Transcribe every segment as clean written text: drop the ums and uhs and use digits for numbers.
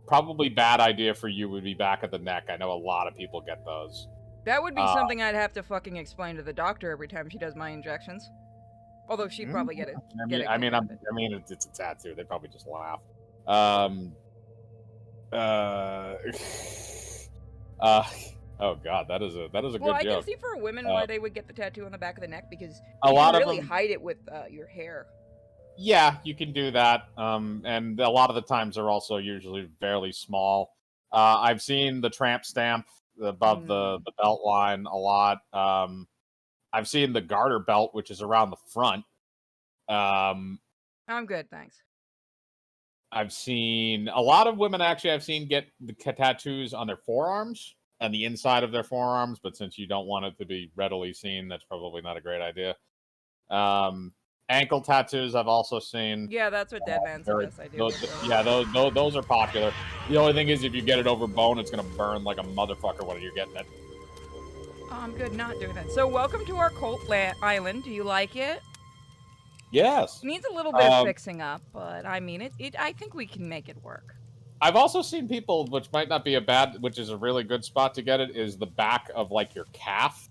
Probably bad idea for you would be back at the neck. I know a lot of people get those. That would be something I'd have to fucking explain to the doctor every time she does my injections. Although she'd probably get a kick out of it. I mean, it's a tattoo. They probably just laugh. Um, uh, uh, oh god, that is a Well, good I can joke. see for women why they would get the tattoo on the back of the neck because A you can lot of really them, hide it with your hair. yeah, you can do that. And a lot of the times they're also usually fairly small. I've seen the tramp stamp above the belt line a lot. I've seen the garter belt, which is around the front. I'm good, thanks. I've seen a lot of women actually. I've seen get the tattoos on their forearms and the inside of their forearms, but since you don't want it to be readily seen, that's probably not a great idea. Um, Ankle tattoos I've also seen. Yeah, that's what Dead Man Very, suggests I do. those, yeah, those are popular. The only thing is, if you get it over bone, it's gonna burn like a motherfucker when you're getting it. Oh, I'm good not doing that. So welcome to our cult island. Do you like it? Yes. Needs a little bit of fixing up, but I mean, I think we can make it work. I've also seen people, which might not be a bad, which is a really good spot to get it, is the back of like your calf,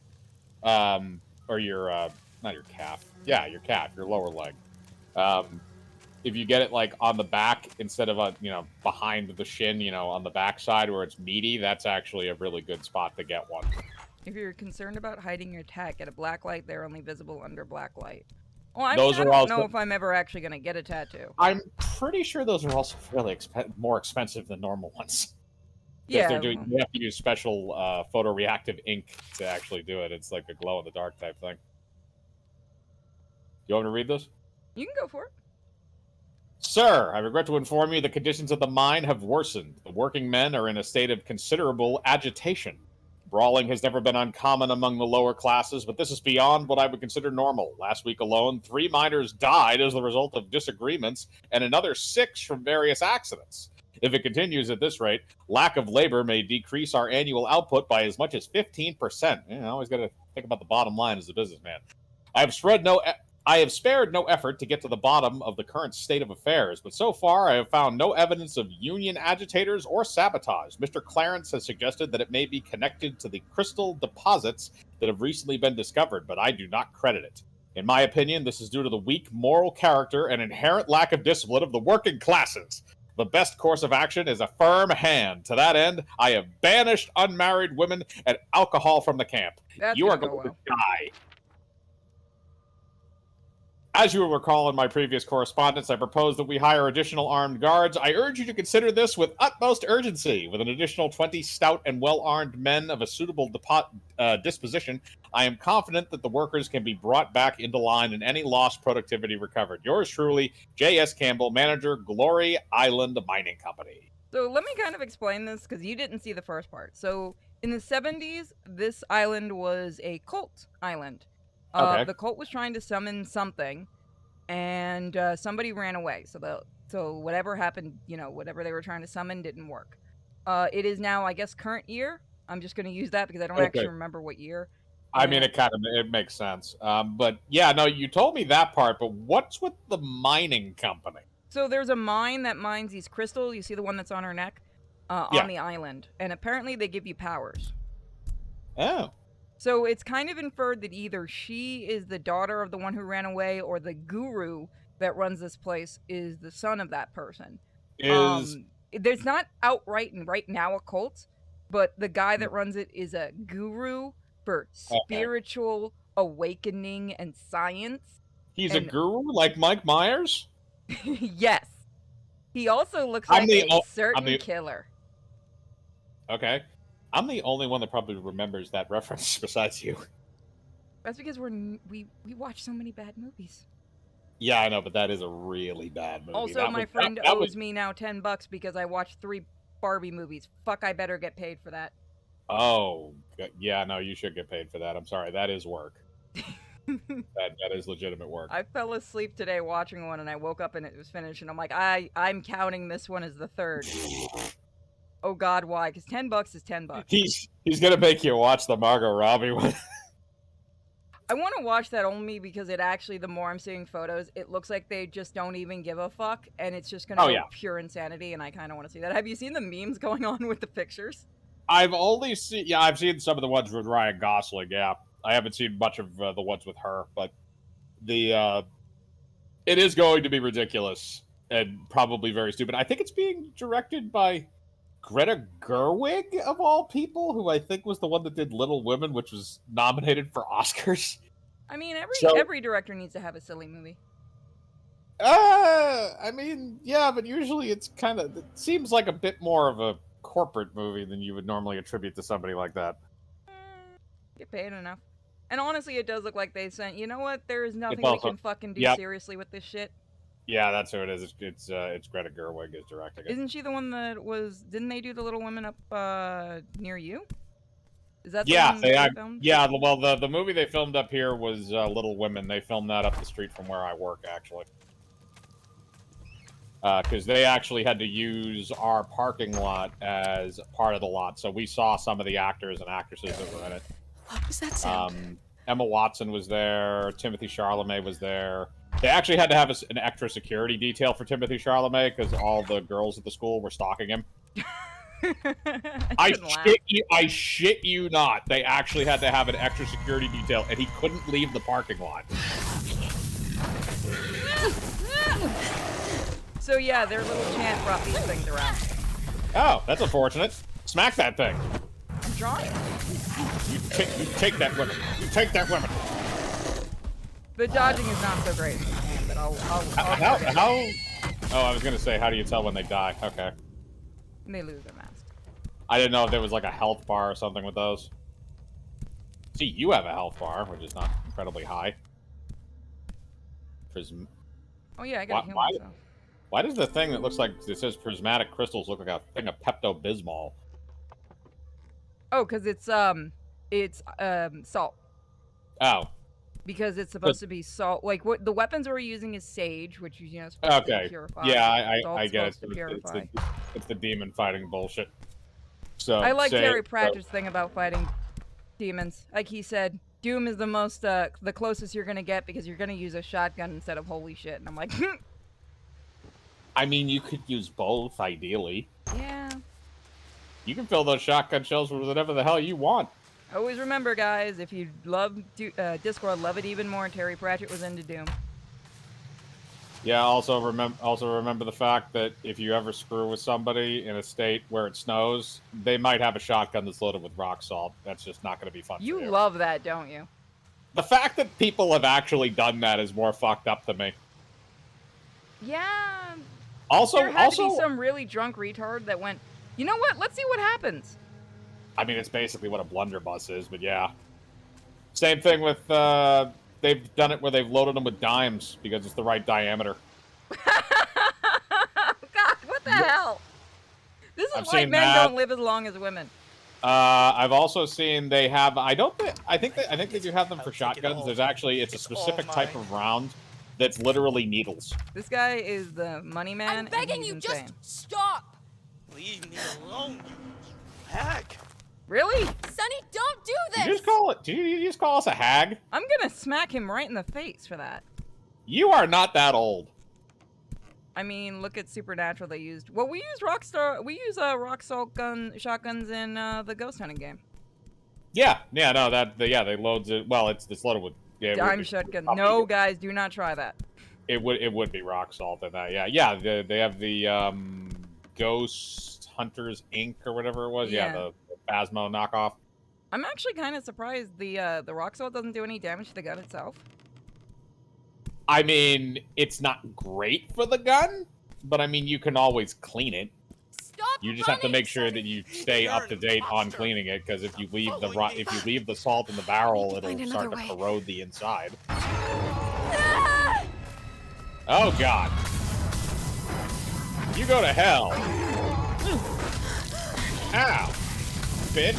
or your not your calf, yeah, your calf, your lower leg. If you get it like on the back instead of behind the shin, on the back side where it's meaty, that's actually a really good spot to get one. If you're concerned about hiding your tat, get a black light. They're only visible under black light. Well, I don't know if I'm ever actually going to get a tattoo. I'm pretty sure those are also fairly more expensive than normal ones. Yeah. You have to use special photoreactive ink to actually do it. It's like a glow-in-the-dark type thing. You want me to read this? You can go for it. Sir, I regret to inform you the conditions of the mine have worsened. The working men are in a state of considerable agitation. Brawling has never been uncommon among the lower classes, but this is beyond what I would consider normal. Last week alone, 3 miners died as the result of disagreements, and another 6 from various accidents. If it continues at this rate, lack of labor may decrease our annual output by as much as 15%. I always got to think about the bottom line as a businessman. I have spared no effort to get to the bottom of the current state of affairs, but so far I have found no evidence of union agitators or sabotage. Mr. Clarence has suggested that it may be connected to the crystal deposits that have recently been discovered, but I do not credit it. In my opinion, this is due to the weak moral character and inherent lack of discipline of the working classes. The best course of action is a firm hand. To that end, I have banished unmarried women and alcohol from the camp. You are going to die. As you will recall in my previous correspondence, I proposed that we hire additional armed guards. I urge you to consider this with utmost urgency. With an additional 20 stout and well-armed men of a suitable disposition, I am confident that the workers can be brought back into line and any lost productivity recovered. Yours truly, J.S. Campbell, Manager, Glory Island Mining Company. So let me kind of explain this, because you didn't see the first part. So in the 70s, this island was a cult island. Okay. The cult was trying to summon something, and somebody ran away. So whatever happened, whatever they were trying to summon didn't work. It is now, I guess, current year. I'm just going to use that because I don't actually remember what year. I mean, it makes sense. But yeah, no, you told me that part, but what's with the mining company? So there's a mine that mines these crystals. You see the one that's on her neck? On the island. And apparently they give you powers. Oh. So it's kind of inferred that either she is the daughter of the one who ran away, or the guru that runs this place is the son of that person. There's not outright and right now a cult, but the guy that runs it is a guru for spiritual awakening and science. He's a guru like Mike Myers? Yes. He also looks like a certain killer. Okay. I'm the only one that probably remembers that reference besides you. That's because we watch so many bad movies. Yeah, I know, but that is a really bad movie. Also, my friend owes me now $10 because I watched 3 Barbie movies. Fuck, I better get paid for that. Oh, yeah, no, you should get paid for that. I'm sorry, that is work. that is legitimate work. I fell asleep today watching one, and I woke up and it was finished, and I'm like, I'm counting this one as the 3rd. Oh God, why? Because $10 is $10. He's gonna make you watch the Margot Robbie one. I want to watch that only because it actually, the more I'm seeing photos, it looks like they just don't even give a fuck, and it's just gonna Oh go yeah. pure insanity, and I kind of want to see that. Have you seen the memes going on with the pictures? I've only seen, yeah, I've seen some of the ones with Ryan Gosling. Yeah, I haven't seen much of the ones with her, but it is going to be ridiculous and probably very stupid. I think it's being directed by Greta Gerwig of all people, who I think was the one that did Little Women, which was nominated for Oscars. I mean, So, every director needs to have a silly movie. I mean, yeah, but usually it seems like a bit more of a corporate movie than you would normally attribute to somebody like that. Get paid enough. And honestly, it does look like they sent, you know what? There is It's nothing we also, can fucking do yep, seriously with this shit. yeah, that's who it is. It's Greta Gerwig is directing it. Isn't she the one that was, didn't they do the Little Women up near you? Is that the Yeah, one they filmed? yeah. Well, the movie they filmed up here was Little Women. They filmed that up the street from where I work, actually, because they actually had to use our parking lot as part of the lot. So we saw some of the actors and actresses that were in it. What was that sound? Emma Watson was there. Timothy Chalamet was there. They actually had to have an extra security detail for Timothy Chalamet because all the girls at the school were stalking him. I shit you not. They actually had to have an extra security detail, and he couldn't leave the parking lot. So yeah, their little Chant brought these things around. Oh, that's unfortunate. Smack that thing. I'm trying. You take that weapon. You take that weapon. The dodging is not so great, but I'll How? Oh, I was gonna say, how do you tell when they die? Okay. They lose their mask. I didn't know if there was like a health bar or something with those. See, you have a health bar, which is not incredibly high. Oh yeah, I gotta heal myself. Why does the thing that looks like it says prismatic crystals look like a thing of Pepto-Bismol? Oh, because it's salt. Oh. Because it's supposed to be salt. Like what the weapons we're using is sage, which is supposed to purify. Yeah, I get it. It's the demon fighting bullshit. So I like Terry Pratchett's thing about fighting demons. Like he said, Doom is the most the closest you're gonna get because you're gonna use a shotgun instead of holy shit. And I'm like, I mean, you could use both, ideally. Yeah. You can fill those shotgun shells with whatever the hell you want. Always remember, guys, if you love Discord, love it even more. Terry Pratchett was into Doom. Yeah. Also remember the fact that if you ever screw with somebody in a state where it snows, they might have a shotgun that's loaded with rock salt. That's just not going to be fun. You love that, don't you? The fact that people have actually done that is more fucked up to me. Yeah. Also, there had to be some really drunk retard that went, you know what? Let's see what happens. I mean, it's basically what a blunderbuss is, but yeah. Same thing with, they've done it where they've loaded them with dimes because it's the right diameter. God, what the hell? This is why men don't live as long as women. I've also seen they have, I think they do have them for shotguns. There's actually, it's a specific type of round that's literally needles. This guy is the money man. I'm begging you, insane. just stop! Leave me alone, you hag. Really? Sonny, don't do this! Did you just call us a hag? I'm gonna smack him right in the face for that. You are not that old. I mean, look at Supernatural. They used we use rock salt shotguns in the ghost hunting game. Yeah, no, they loads it. Well, it's loaded with dime shotgun. No, guys, do not try that. It would be rock salt in that. Yeah. They have the Ghost Hunters Inc. or whatever it was. Yeah, the Phasmo knockoff. I'm actually kind of surprised the rock salt doesn't do any damage to the gun itself. I mean, it's not great for the gun, but I mean, you can always clean it. Stop You just have to make sure that you stay up to date on cleaning it, because if you leave the salt in the barrel, it'll start to corrode the inside. Oh God! You go to hell! Ow, bitch!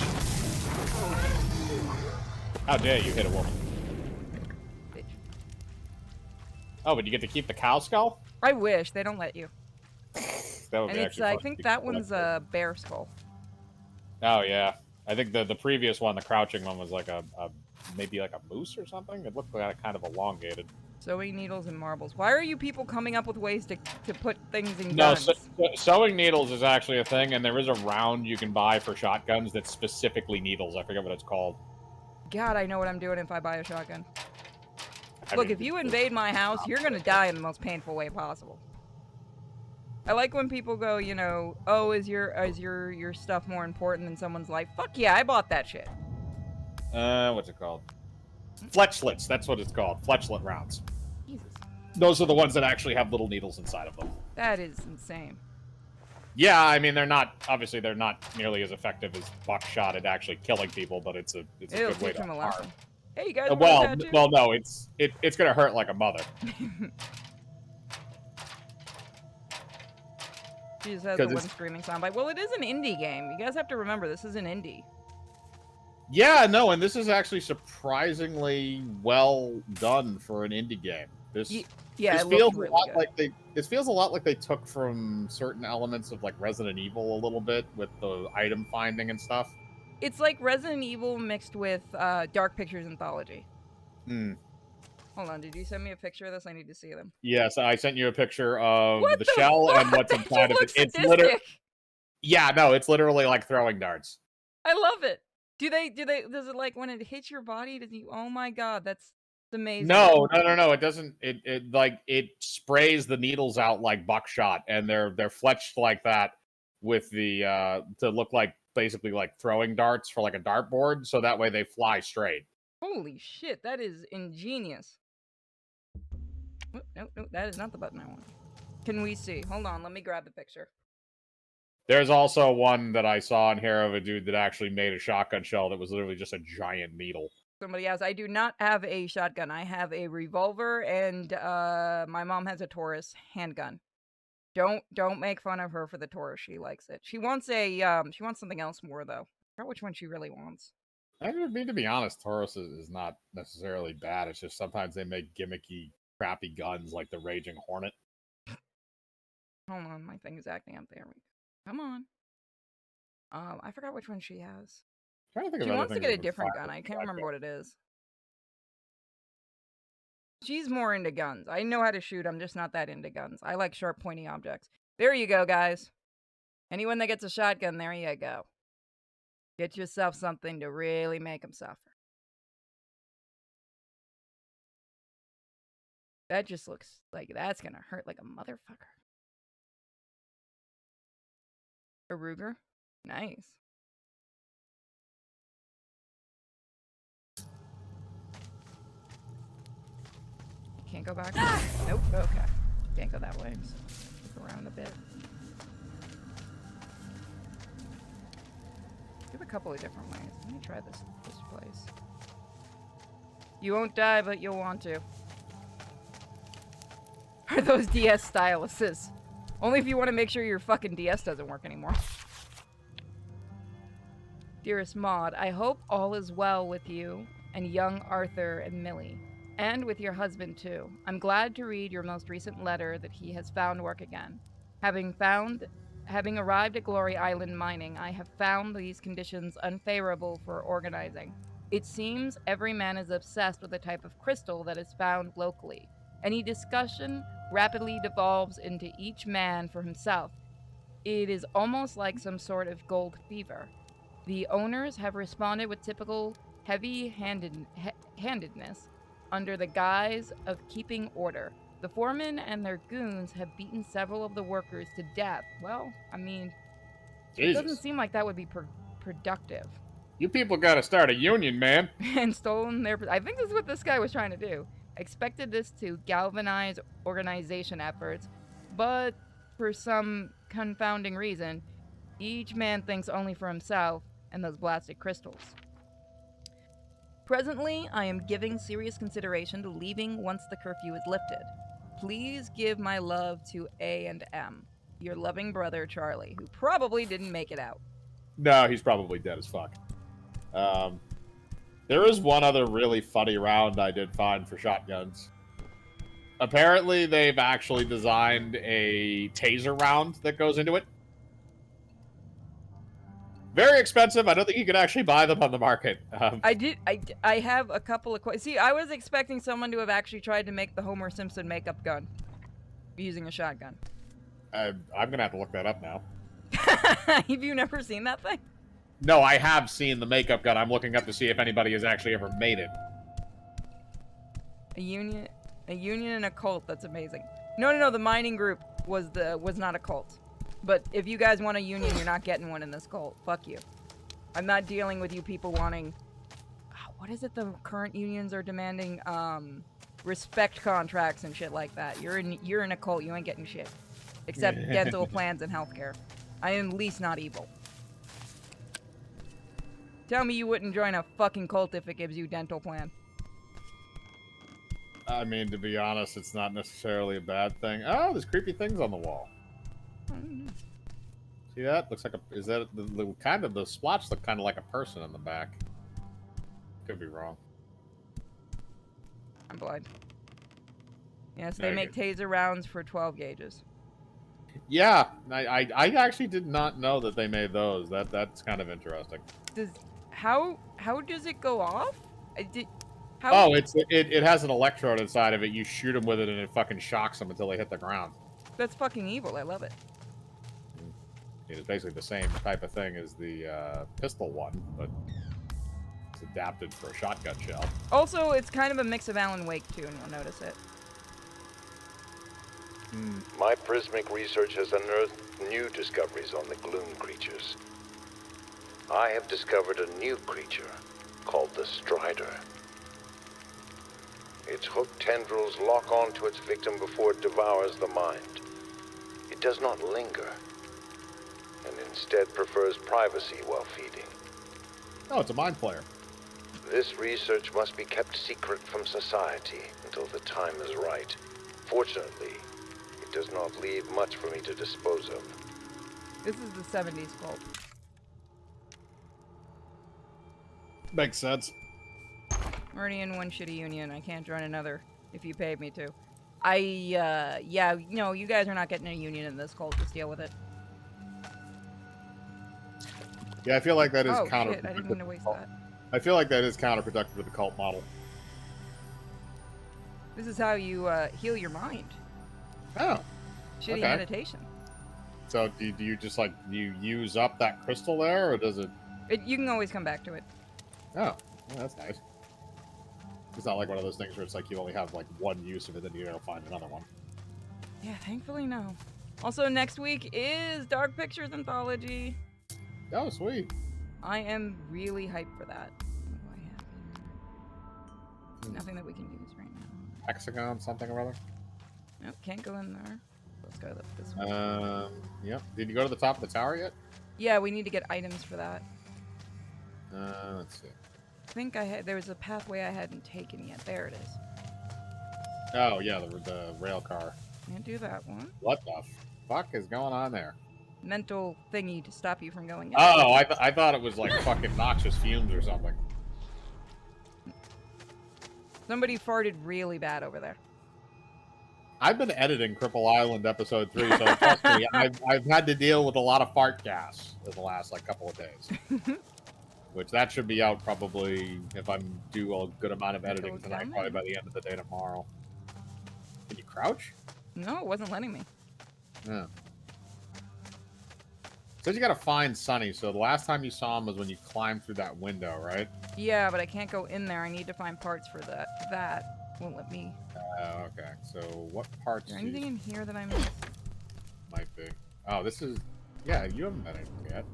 How dare you hit a woman? Bitch. Oh, but you get to keep the cow skull? I wish they don't let you. That would And be it's I think that one's a bear skull. Oh yeah, I think the previous one, the crouching one, was like a maybe like a moose or something. It looked like kind of elongated. Sewing needles and marbles. Why are you people coming up with ways to put things in No, guns? sewing needles is actually a thing, and there is a round you can buy for shotguns that's specifically needles. I forget what it's called. God, I know what I'm doing if I buy a shotgun. I Look, mean, if you invade my house, you're gonna die in the most painful way possible. I like when people go, you know, oh, is your stuff more important than someone's life? Fuck yeah, I bought that shit. What's it called? Fletchlets. That's what it's called. Fletchlet rounds. Jesus. Those are the ones that actually have little needles inside of them. That is insane. Yeah, I mean they're not nearly as effective as buckshot at actually killing people, but it's a It'll good way teach to them a harm. lesson. Hey, you guys want Well, a tattoo? well, no, it's gonna hurt like a mother. She just has the one screaming soundbite. Well, it is an indie game. You guys have to remember, this is an indie. Yeah, no, and this is actually surprisingly well done for an indie game. This feels really a lot good. like this feels a lot like they took from certain elements of like Resident Evil a little bit with the item finding and stuff. It's like Resident Evil mixed with Dark Pictures Anthology. Hmm. Hold on, did you send me a picture of this? I need to see them. Yes, I sent you a picture of What the the shell fuck? and what's That inside of it. just looks It's literally sadistic. yeah, no, it's literally like throwing darts. I love it. Does it like when it hits your body, oh my god, that's amazing. No, it doesn't. It sprays the needles out like buckshot, and they're fletched like that with the to look like basically like throwing darts for like a dartboard, so that way they fly straight. Holy shit, that is ingenious. No, that is not the button I want. Can we see? Hold on, let me grab the picture. There's also one that I saw in here of a dude that actually made a shotgun shell that was literally just a giant needle. Somebody else. I do not have a shotgun. I have a revolver, and my mom has a Taurus handgun. Don't make fun of her for the Taurus. She likes it. She wants something else more though. I forgot which one she really wants. I mean, to be honest, Taurus is not necessarily bad. It's just sometimes they make gimmicky, crappy guns like the Raging Hornet. Hold on, my thing is acting up. There we go. Come on. I forgot which one she has. She wants to get a different gun. I can't remember what it is. She's more into guns. I know how to shoot. I'm just not that into guns. I like sharp, pointy objects. There you go, guys. Anyone that gets a shotgun, there you go. Get yourself something to really make them suffer. That just looks like that's gonna hurt like a motherfucker. A Ruger? Nice. Can't go back? Nope, okay. Can't go that way, so look around a bit. We have a couple of different ways. Let me try this place. You won't die, but you'll want to. Are those DS styluses? Only if you want to make sure your fucking DS doesn't work anymore. Dearest Maud, I hope all is well with you and young Arthur and Millie. And with your husband, too. I'm glad to read your most recent letter that he has found work again. Having arrived at Glory Island mining, I have found these conditions unfavorable for organizing. It seems every man is obsessed with a type of crystal that is found locally. Any discussion rapidly devolves into each man for himself. It is almost like some sort of gold fever. The owners have responded with typical heavy-handedness under the guise of keeping order. The foremen and their goons have beaten several of the workers to death. Well, I mean, Jesus. It doesn't seem like that would be productive. You people gotta start a union, man. And stolen their... I think this is what this guy was trying to do. Expected this to galvanize organization efforts, but for some confounding reason, each man thinks only for himself and those blasted crystals. Presently, I am giving serious consideration to leaving once the curfew is lifted. Please give my love to A and M. Your loving brother, Charlie, who probably didn't make it out. No, he's probably dead as fuck. There is one other really funny round I did find for shotguns. Apparently, they've actually designed a taser round that goes into it. Very expensive. I don't think you can actually buy them on the market. I have a couple of See, I was expecting someone to have actually tried to make the Homer Simpson makeup gun using a shotgun. I'm gonna have to look that up now. Have you never seen that thing? No, I have seen the makeup gun. I'm looking up to see if anybody has actually ever made it. A union and a cult. That's amazing. No. The mining group was not a cult. But if you guys want a union, you're not getting one in this cult. Fuck you. I'm not dealing with you people wanting. What is it? The current unions are demanding respect contracts and shit like that. You're in a cult. You ain't getting shit, except dental plans and healthcare. I am least not evil. Tell me you wouldn't join a fucking cult if it gives you dental plan. I mean, to be honest, it's not necessarily a bad thing. Oh, there's creepy things on the wall. See that? Looks like a. Is that the kind of the splotch look kind of like a person in the back? Could be wrong. I'm blind. Yes, they make taser rounds for 12 gauges. Yeah, I actually did not know that they made those. That's kind of interesting. How does it go off? Oh, it has an electrode inside of it. You shoot them with it, and it fucking shocks them until they hit the ground. That's fucking evil. I love it. It's basically the same type of thing as the pistol one, but it's adapted for a shotgun shell. Also, it's kind of a mix of Alan Wake too, and you'll notice it. My prismic research has unearthed new discoveries on the gloom creatures. I have discovered a new creature called the Strider. Its hooked tendrils lock onto its victim before it devours the mind. It does not linger, and instead prefers privacy while feeding. Oh, it's a mind flayer. This research must be kept secret from society until the time is right. Fortunately, it does not leave much for me to dispose of. This is the 70s cult. Makes sense. I'm already in one shitty union. I can't join another if you paid me to. Yeah, no, you guys are not getting a union in this cult. Just deal with it. Yeah, I feel like that is counterproductive. Shit, I didn't mean to waste that. I feel like that is counterproductive with the cult model. This is how you heal your mind. Oh. Shitty meditation. So do you just like you use up that crystal there, or does it? You can always come back to it. Oh, well, that's nice. It's not like one of those things where it's like you only have like one use of it, then you gotta find another one. Yeah, thankfully no. Also, next week is Dark Pictures Anthology. Oh, sweet. I am really hyped for that. What do I have here? Nothing that we can use right now. Hexagon, something or other? Nope, can't go in there. Let's go this way. Yep. Did you go to the top of the tower yet? Yeah, we need to get items for that. Let's see. I think there was a pathway I hadn't taken yet. There it is. Oh, yeah, the rail car. Can't do that one. What the fuck is going on there? Mental thingy to stop you from going in. Oh, I thought it was like fucking noxious fumes or something. Somebody farted really bad over there. I've been editing Cripple Island episode 3, so trust me, I've had to deal with a lot of fart gas in the last like couple of days. Which that should be out probably if I'm do a good amount of editing tonight, probably by the end of the day tomorrow. Can you crouch? No, it wasn't letting me. Yeah. Says you gotta find Sunny, so the last time you saw him was when you climbed through that window, right? Yeah, but I can't go in there. I need to find parts for that. Won't let me. Okay. So what parts? Is there anything in here that I missed? Might be. Oh, this is. Yeah, you haven't done anything yet.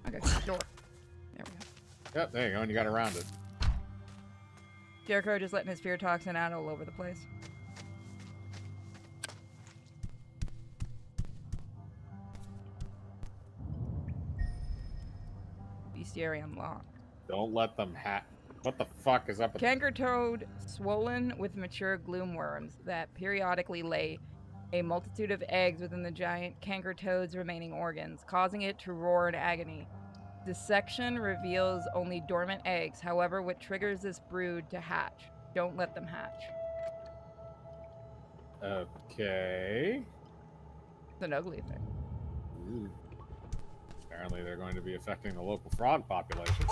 Okay, door. There we go. Yep, there you go, and you got around it. Jericho just letting his fear toxin out all over the place. Bestiary unlocked. Don't let them What the fuck is up with Canker toad swollen with mature gloom worms that periodically lay a multitude of eggs within the giant canker toad's remaining organs, causing it to roar in agony. Dissection reveals only dormant eggs, however, what triggers this brood to hatch. Don't let them hatch. Okay. It's an ugly thing. Ooh. Fair Apparently, they're going to be affecting the local frog population.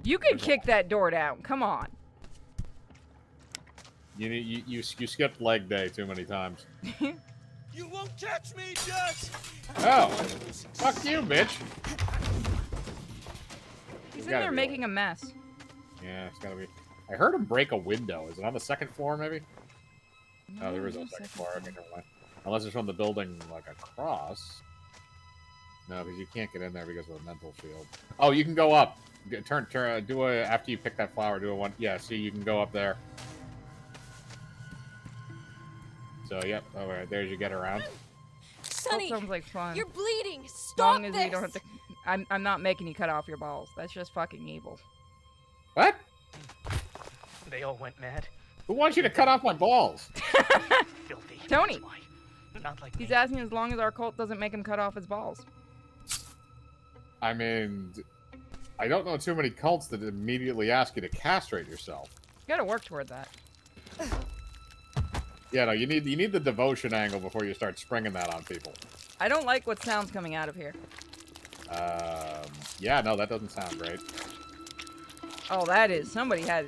You could kick that door down. Come on. You skipped leg day too many times. You won't catch me, Jess! Oh, fuck you, bitch. He's in there making a mess. Yeah, it's gotta be. I heard him break a window. Is it on the second floor, maybe? Oh, there is no second floor. Okay, never mind. Unless it's from the building, like, across. No, because you can't get in there because of the mental shield. Oh, you can go up. Turn, do a, after you pick that flower, do a one. Yeah, see, you can go up there. So, yep. All right, there's you get around. Sonny, That sounds like fun. you're bleeding. As Stop long as this. you don't have to. I'm not making you cut off your balls. That's just fucking evil. What? They all went mad. Who wants you to cut off my balls? Filthy. Tony. That's why. Not like He's me. asking as long as our cult doesn't make him cut off his balls. I mean, I don't know too many cults that immediately ask you to castrate yourself. You gotta work toward that. Yeah, no, you need the devotion angle before you start springing that on people. I don't like what sounds coming out of here. Yeah, no, that doesn't sound great. Oh, that is. Somebody had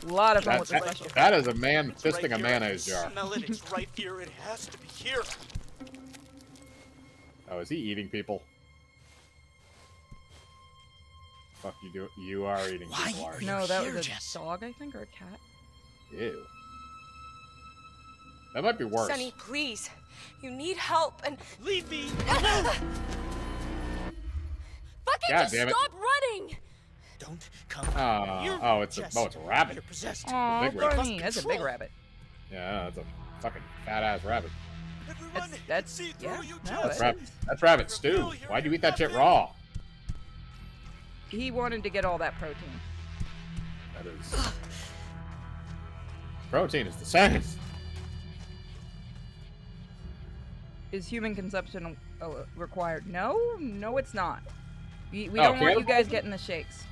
a lot of fun with the special. That is a man It's fisting right a here. mayonnaise jar. Smell it. It's right here. It has to be here. Oh, is he eating people? Fuck you do. You are eating people, aren't you? No, that was here, a Jess? dog, I think, or a cat. Ew. That might be worse. Sonny, please. You need help and Leave me. fucking God just damn it. stop running. Don't come. Oh, it's a rabbit. You're possessed. Aw, big rabbit. funny. That's a big Control. rabbit. Yeah, that's a fucking fat ass rabbit. Everyone That's see yeah. through you, No, Jess. That's rabbit stew. Why'd you eat that shit raw? He wanted to get all that protein. That is. Protein is the same. Is human consumption required? No, no, it's not. We Oh, don't want you cannibalism? guys getting the shakes.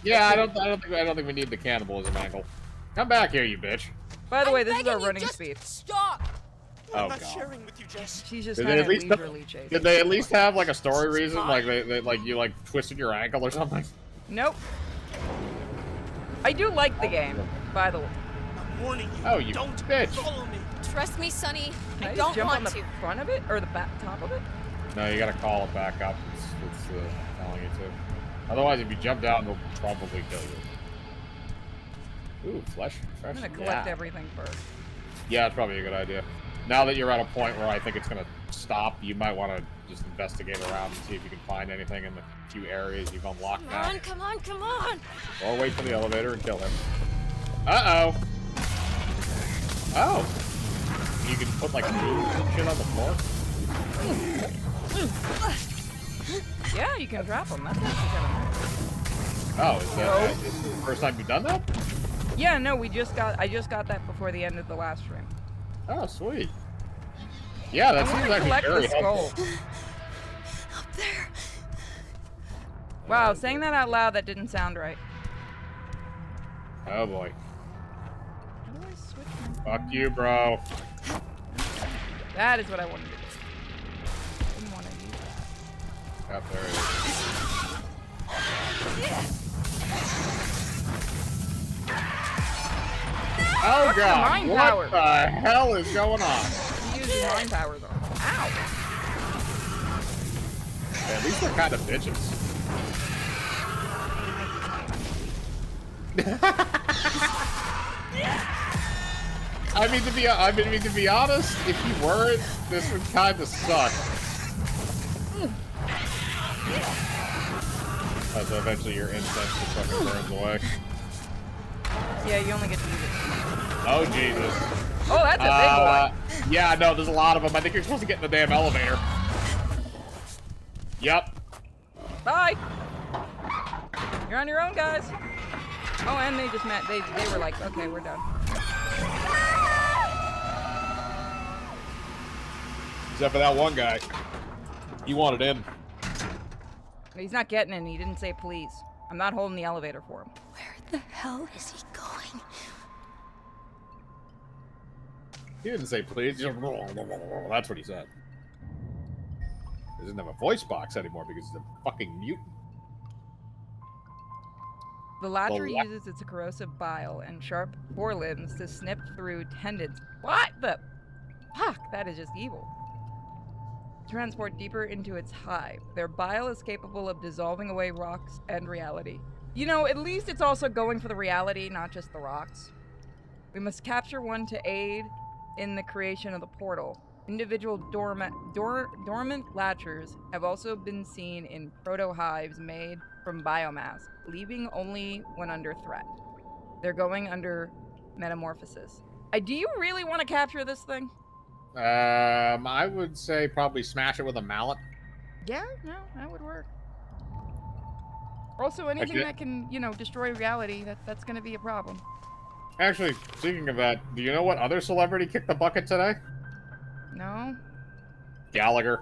Yeah, I don't think we need the cannibalism angle. Come back here, you bitch. By the way, I'm this is our begging you, running just speed. Stop. Oh, I'm not God. sharing with you, Jess. She's just Did kind they of at least leisurely chasing. Did they at least have like a story reason, like they like you like twisted your ankle or something? Nope. I do like the game, by the way. I'm warning you. Oh, you don't bitch. follow me. Trust me, Sonny. Can I I just don't jump on want the to. front of it or the back top of it? No, you gotta call it back up. It's telling you to. Otherwise, if you jump down, it'll probably kill you. Ooh, fresh. I'm gonna collect everything first. Yeah, it's probably a good idea. Now that you're at a point where I think it's gonna stop, you might want to just investigate around and see if you can find anything in the few areas you've unlocked Come now. on, come on, come on. Or wait for the elevator and kill him. Uh-oh. Oh. You can put, like, food and shit on the floor? Yeah, you can drop them. That's actually kind of Oh, is that is this the first time you've done that? nice. Yeah, no, I just got that before the end of the last stream. Oh, sweet. Yeah, that I seems want to actually collect very the skull. helpful. Up there. Wow, saying that out loud, that didn't sound right. Oh, boy. How do I switch my... Fuck you, bro. That is what I wanted to do. I didn't want to use that. Up there it is. Oh, Fuck the God. mind What power. the hell is going on? He uses mind powers on him. Ow! At least they're kind of bitches. I mean, to be honest, if you weren't, this would kind of suck. So eventually your incense just fucking burns away. Yeah, you only get to use it. Oh, Jesus. Oh, that's a big one. Yeah, no, there's a lot of them. I think you're supposed to get in the damn elevator. Yep. Bye! You're on your own, guys. Oh, and they just met. They were like, okay, we're done. Except for that one guy. He wanted in. He's not getting in. He didn't say please. I'm not holding the elevator for him. Where the hell is he going? He didn't say please. Just, that's what he said. He doesn't have a voice box anymore because he's a fucking mutant. The latcher uses its corrosive bile and sharp forelimbs to snip through tendons. What the fuck? That is just evil. Transport deeper into its hive. Their bile is capable of dissolving away rocks and reality. You know, at least it's also going for the reality, not just the rocks. We must capture one to aid in the creation of the portal. Individual dormant latchers have also been seen in proto-hives made from biomass, leaving only when under threat. They're going under metamorphosis. Do you really want to capture this thing? I would say probably smash it with a mallet. Yeah, no, that would work. Also, anything that can, you know, destroy reality, that's going to be a problem. Actually, speaking of that, do you know what other celebrity kicked the bucket today? No? Gallagher.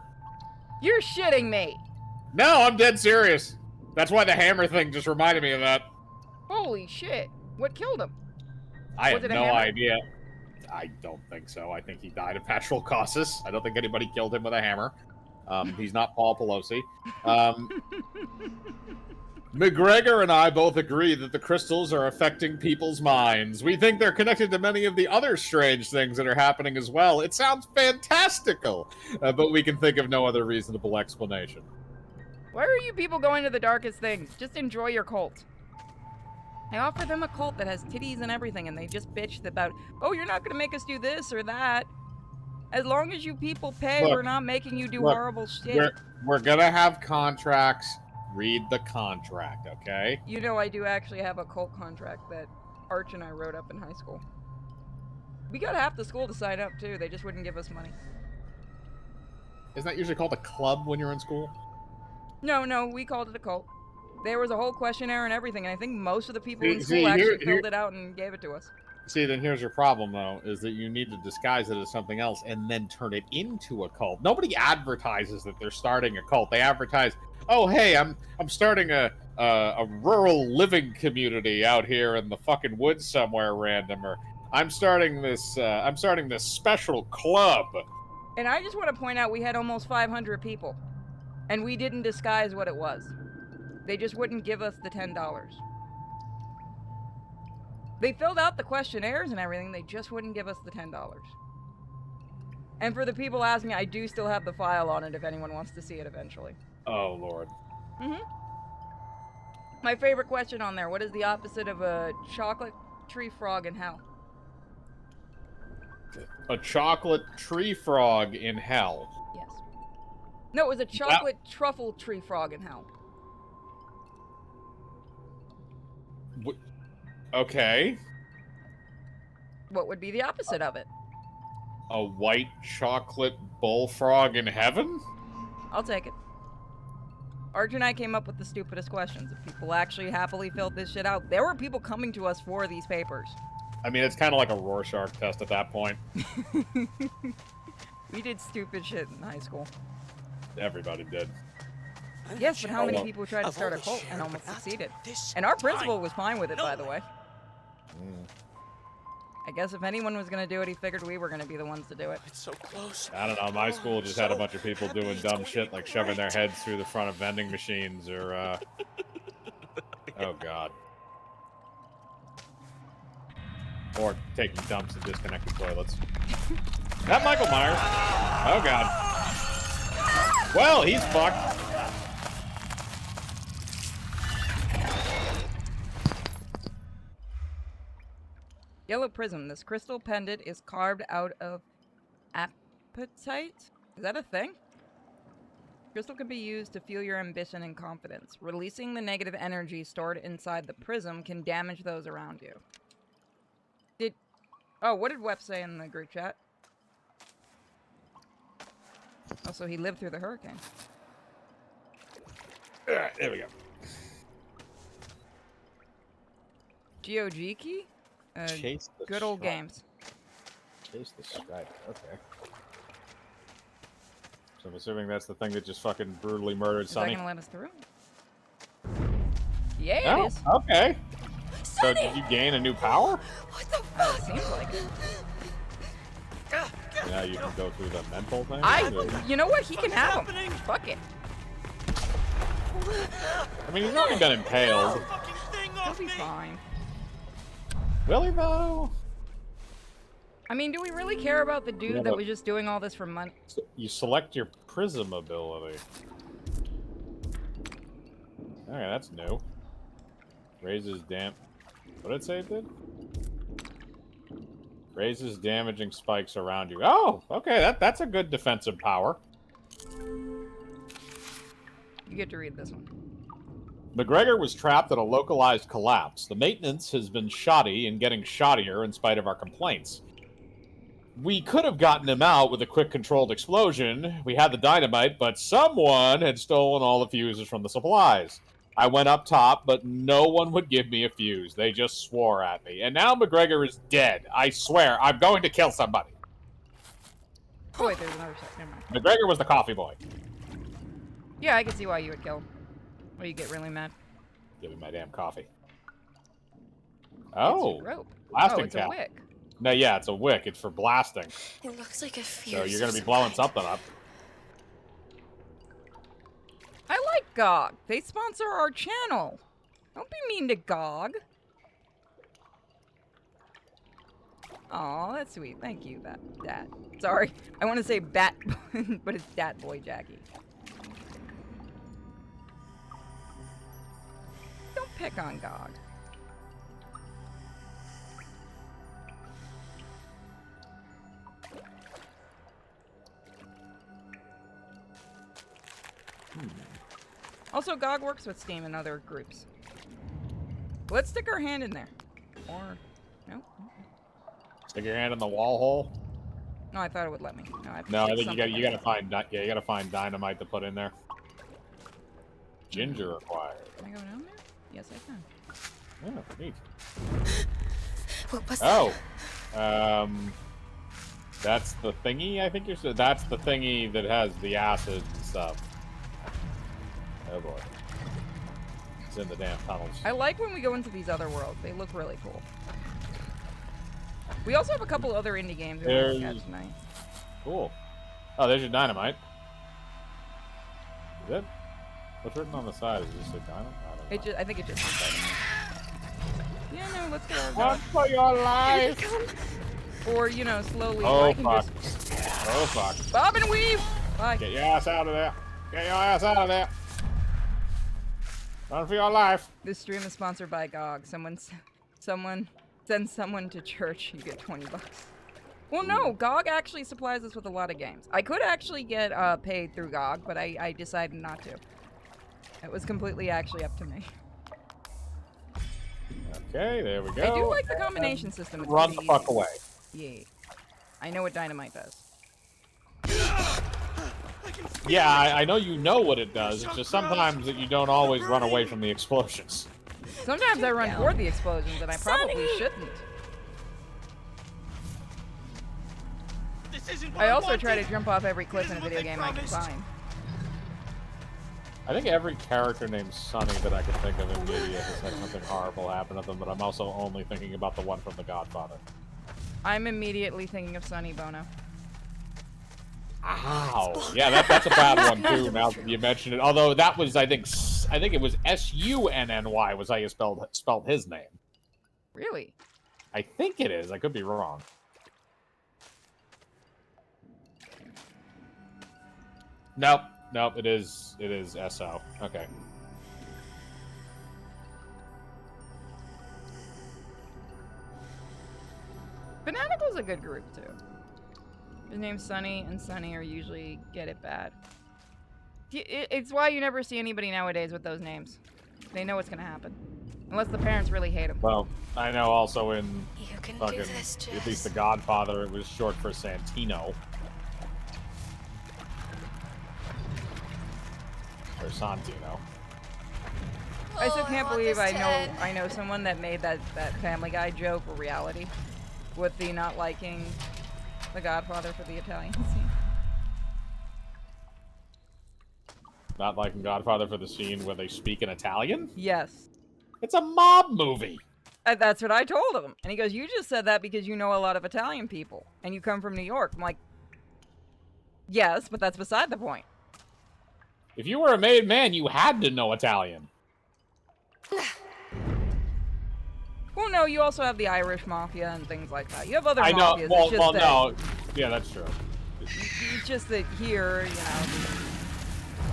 You're shitting me! No, I'm dead serious. That's why the hammer thing just reminded me of that. Holy shit. What killed him? I Was have it a no hammer? idea. I don't think so. I think he died of natural causes. I don't think anybody killed him with a hammer. He's not Paul Pelosi. McGregor and I both agree that the crystals are affecting people's minds. We think they're connected to many of the other strange things that are happening as well. It sounds fantastical, but we can think of no other reasonable explanation. Why are you people going to the darkest things? Just enjoy your cult. I offer them a cult that has titties and everything, and they just bitched about, oh, you're not going to make us do this or that. As long as you people pay, Look, we're not making you do horrible shit. We're going to have contracts. Read the contract, okay? You know, I do actually have a cult contract that Arch and I wrote up in high school. We got half the school to sign up, too. They just wouldn't give us money. Isn't that usually called a club when you're in school? No, we called it a cult. There was a whole questionnaire and everything, and I think most of the people in school actually filled it out and gave it to us. See, then here's your problem, though, is that you need to disguise it as something else and then turn it into a cult. Nobody advertises that they're starting a cult. They advertise, oh, hey, I'm starting a rural living community out here in the fucking woods somewhere random, or I'm starting this special club. And I just want to point out we had almost 500 people, and we didn't disguise what it was. They just wouldn't give us the $10. They filled out the questionnaires and everything, they just wouldn't give us the $10. And for the people asking, I do still have the file on it if anyone wants to see it eventually. Oh, Lord. My favorite question on there, what is the opposite of a chocolate tree frog in hell? A chocolate tree frog in hell. Yes. No, it was a chocolate truffle tree frog in hell. Okay. What would be the opposite of it? A white chocolate bullfrog in heaven? I'll take it. Arch and I came up with the stupidest questions. If people actually happily filled this shit out, there were people coming to us for these papers. I mean, it's kind of like a Rorschach test at that point. We did stupid shit in high school. Everybody did. Yes, but how many people tried to start a cult and almost succeeded? And our principal was fine with it, by the way. I guess if anyone was going to do it, he figured we were going to be the ones to do it. It's so close. I don't know. My school just had a bunch of people doing dumb shit like shoving their heads through the front of vending machines or, oh, God. Or taking dumps in disconnected toilets. Not Michael Myers. Oh, God. Well, he's fucked. Yellow prism. This crystal pendant is carved out of apatite? Is that a thing? Crystal can be used to fuel your ambition and confidence. Releasing the negative energy stored inside the prism can damage those around you. Oh, what did Wep say in the group chat? Oh, so he lived through the hurricane. There we go. GOG key? Chase the Good old stripe. games. Chase the stripe. Okay. So I'm assuming that's the thing that just fucking brutally murdered Is Sonny. that gonna let us through? Yeah, it is. Okay. So did you gain a new power? What the fuck? Seems like it. now you can go through the mental thing? You know what? He can have him. Fuck it. I mean, he's already been impaled. Fucking thing He'll off be me! fine. Will he, though? I mean, do we really care about the dude Yeah, that but- was just doing all this for money? You select your prism ability. Okay, that's new. Raises what did it say it did? Raises damaging spikes around you. Oh, okay, that's a good defensive power. You get to read this one. McGregor was trapped at a localized collapse. The maintenance has been shoddy and getting shoddier in spite of our complaints. We could have gotten him out with a quick controlled explosion. We had the dynamite, but someone had stolen all the fuses from the supplies. I went up top, but no one would give me a fuse. They just swore at me. And now McGregor is dead. I swear, I'm going to kill somebody. Oh, wait, there's another set. Never mind. McGregor was the coffee boy. Yeah, I can see why you would kill him. Or you get really mad. Give me my damn coffee. It's Oh, a rope. blasting Oh, it's cap. a wick. No, yeah, it's a wick. It's for blasting. It looks like a fuse. So you're going of to be some blowing kind. something up. I like GOG. They sponsor our channel. Don't be mean to GOG. Aw, that's sweet. Thank you, Dad. Sorry, I want to say Bat, but it's Dat Boy Jackie. Don't pick on GOG. Also, GOG works with Steam and other groups. Let's stick our hand in there. Or, no? Stick your hand in the wall hole. No, I thought it would let me. No, I have to No, I pick think something you like gotta find you gotta find dynamite to put in there. Ginger required. Can I go down there? Yes, I can. Oh, neat. What was that? Oh, that's the thingy. I think that's the thingy that has the acid and stuff. Oh boy, it's in the damn tunnels. I like when we go into these other worlds. They look really cool. We also have a couple other indie games we're going to look at tonight. Cool. Oh, there's your dynamite. Is it? What's written on the side? Is this a dynamite? I don't know. I think it just says dynamite. Yeah, no, let's get our Run gun. for your life! Or, you know, slowly. Oh I can fuck! just Oh fuck! bob and weave. Bye. Get your ass out of there! Get your ass out of there! Run for your life! This stream is sponsored by GOG. Someone send someone to church. You get $20. Well, no, GOG actually supplies us with a lot of games. I could actually get paid through GOG, but I decided not to. It was completely actually up to me. Okay, there we go. I do like the combination system. It's Run pretty the fuck easy. away. Yeah. I know what dynamite does. Yeah, I know you know what it does. It's just sometimes that you don't always run away from the explosions. Sometimes I run down. toward the explosions, and I probably Sonny! shouldn't. This isn't what I also try to wanted. jump off every cliff in a This is video what game they I can promised. find. I think every character named Sonny that I can think of in media has had something horrible happen to them, but I'm also only thinking about the one from The Godfather. I'm immediately thinking of Sonny Bono. Ow! Yeah, that's a bad one too. Now that you mention it, although that was I think it was Sunny was how you spelled his name. Really? I think it is. I could be wrong. Nope. It is SO. Okay. Botanical's a good group too. His name's Sonny, and Sonny are usually get it bad. It's why you never see anybody nowadays with those names. They know what's gonna happen, unless the parents really hate them. Well, I know also in You can fucking do this, at least The Jess. Godfather, it was short for Santino. Or Santino. I still Oh, can't want believe this, Ted. I know someone that made that Family Guy joke a reality, with the not liking The Godfather for the Italian scene. Not like in Godfather for the scene where they speak in Italian? Yes. It's a mob movie! That's what I told him. And he goes, you just said that because you know a lot of Italian people. And you come from New York. I'm like, Yes, but that's beside the point. If you were a made man, you had to know Italian. Well, no, you also have the Irish mafia and things like that. You have other I know. mafias. Well, it's just well, that, no. Yeah, that's true. It's just that here, you know,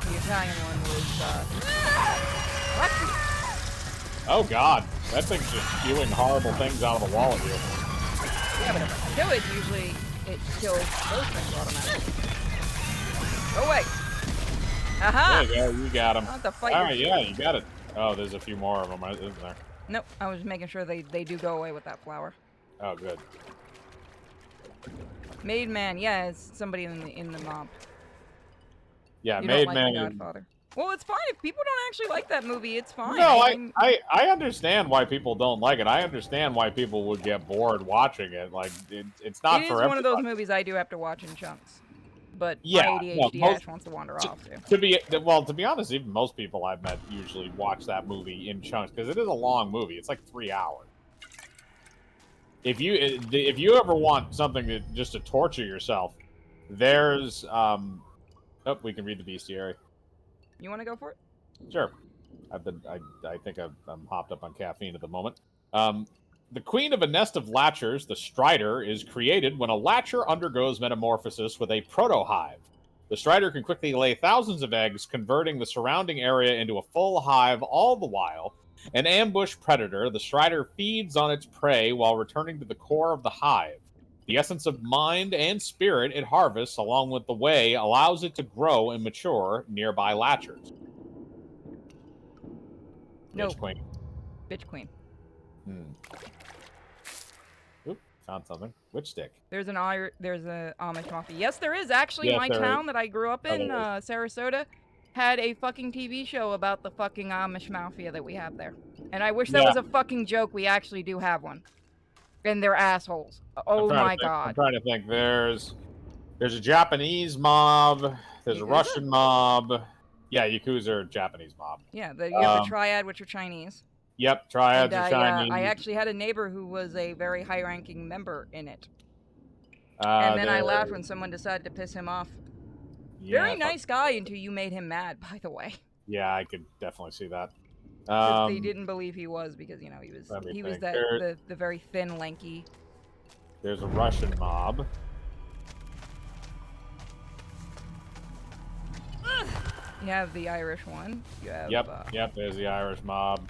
the Italian one was. What? Oh God, that thing's just spewing horrible things out of the wall at you. Yeah, but if I kill it, usually it kills those things automatically. Go away. Aha! There you go. You got him. I'll have to fight All your right, shit. yeah, you got it. Oh, there's a few more of them, isn't there? Nope, I was making sure they do go away with that flower. Oh, good. Made man, yeah, it's somebody in the mob. Yeah, You made don't like man. The Godfather. Well, it's fine if people don't actually like that movie. It's fine. No, mean, I understand why people don't like it. I understand why people would get bored watching it. Like it's not for It is one of those everybody. movies I do have to watch in chunks. But Yeah, my ADHD no, ass wants to wander off too. To be honest, even most people I've met usually watch that movie in chunks because it is a long movie. It's like 3 hours. If you ever want something just to torture yourself, there's oh, we can read the bestiary. You want to go for it? Sure. I think I'm hopped up on caffeine at the moment. The queen of a nest of latchers, the strider, is created when a latcher undergoes metamorphosis with a protohive. The strider can quickly lay thousands of eggs, converting the surrounding area into a full hive all the while. An ambush predator, the strider feeds on its prey while returning to the core of the hive. The essence of mind and spirit it harvests, along with the whey, allows it to grow and mature nearby latchers. No. Bitch queen. Bitch queen. Oop, found something. Witch stick. There's a Amish mafia. Yes, there is. Actually, Yes, my there town is. that I grew up in, there Sarasota, had a fucking TV show about the fucking Amish mafia that we have there. And I wish that was a fucking joke. We actually do have one. And they're assholes. Oh my god. I'm trying to think. There's a Japanese mob. There's a Yakuza? Russian mob. Yeah, Yakuza are Japanese mob. Yeah, you have the triad, which are Chinese. Yep, triads And are Chinese. I actually had a neighbor who was a very high-ranking member in it. And then I laughed when someone decided to piss him off. Yeah, Very nice guy until you made him mad, by the way. Yeah, I could definitely see that. They didn't believe he was because, you know, he was think. the very thin, lanky. There's a Russian mob. You have the Irish one. You have, Yep, there's the Irish mob.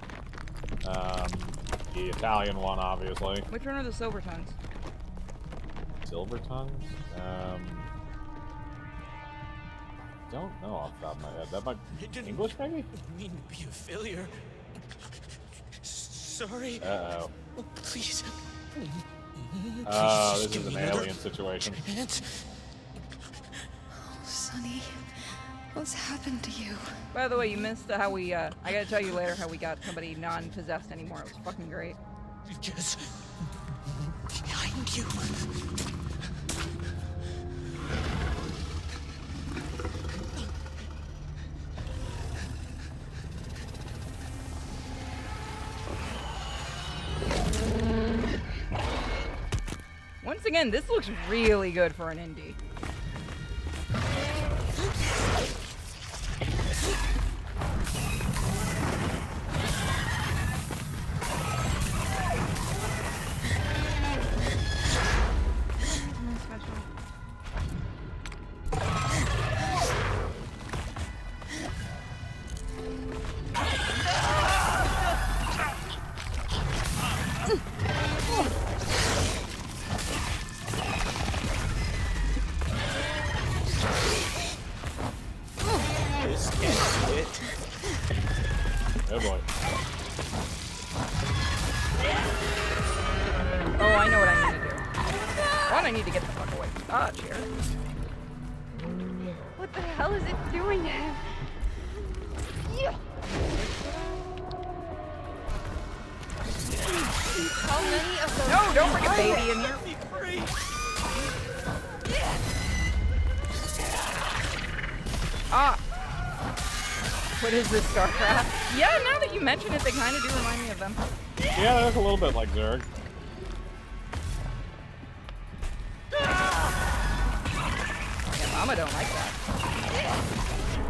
The Italian one, obviously. Which one are the silver tongues? Silver tongues? Don't know off the top of my head. That might English, maybe? I didn't mean to be a failure. Sorry. Uh-oh. Oh, please. Oh, Just this give is me an another alien situation. chance. Oh, Sonny, what's happened to you? By the way, you missed how we, I gotta tell you later how we got somebody non-possessed anymore. It was fucking great. Just behind you. Once again, this looks really good for an indie. This can't be it. Oh boy. Oh, I know what I need to do. One, I need to get the fuck away from Dodge here. What the hell is it doing? Yeah. How many of those? No, don't bring a baby in here. Be free. Ah. What is this, StarCraft? Yeah, now that you mention it, they kind of do remind me of them. Yeah, they look a little bit like Zerg. Yeah, I'm Mama don't like that.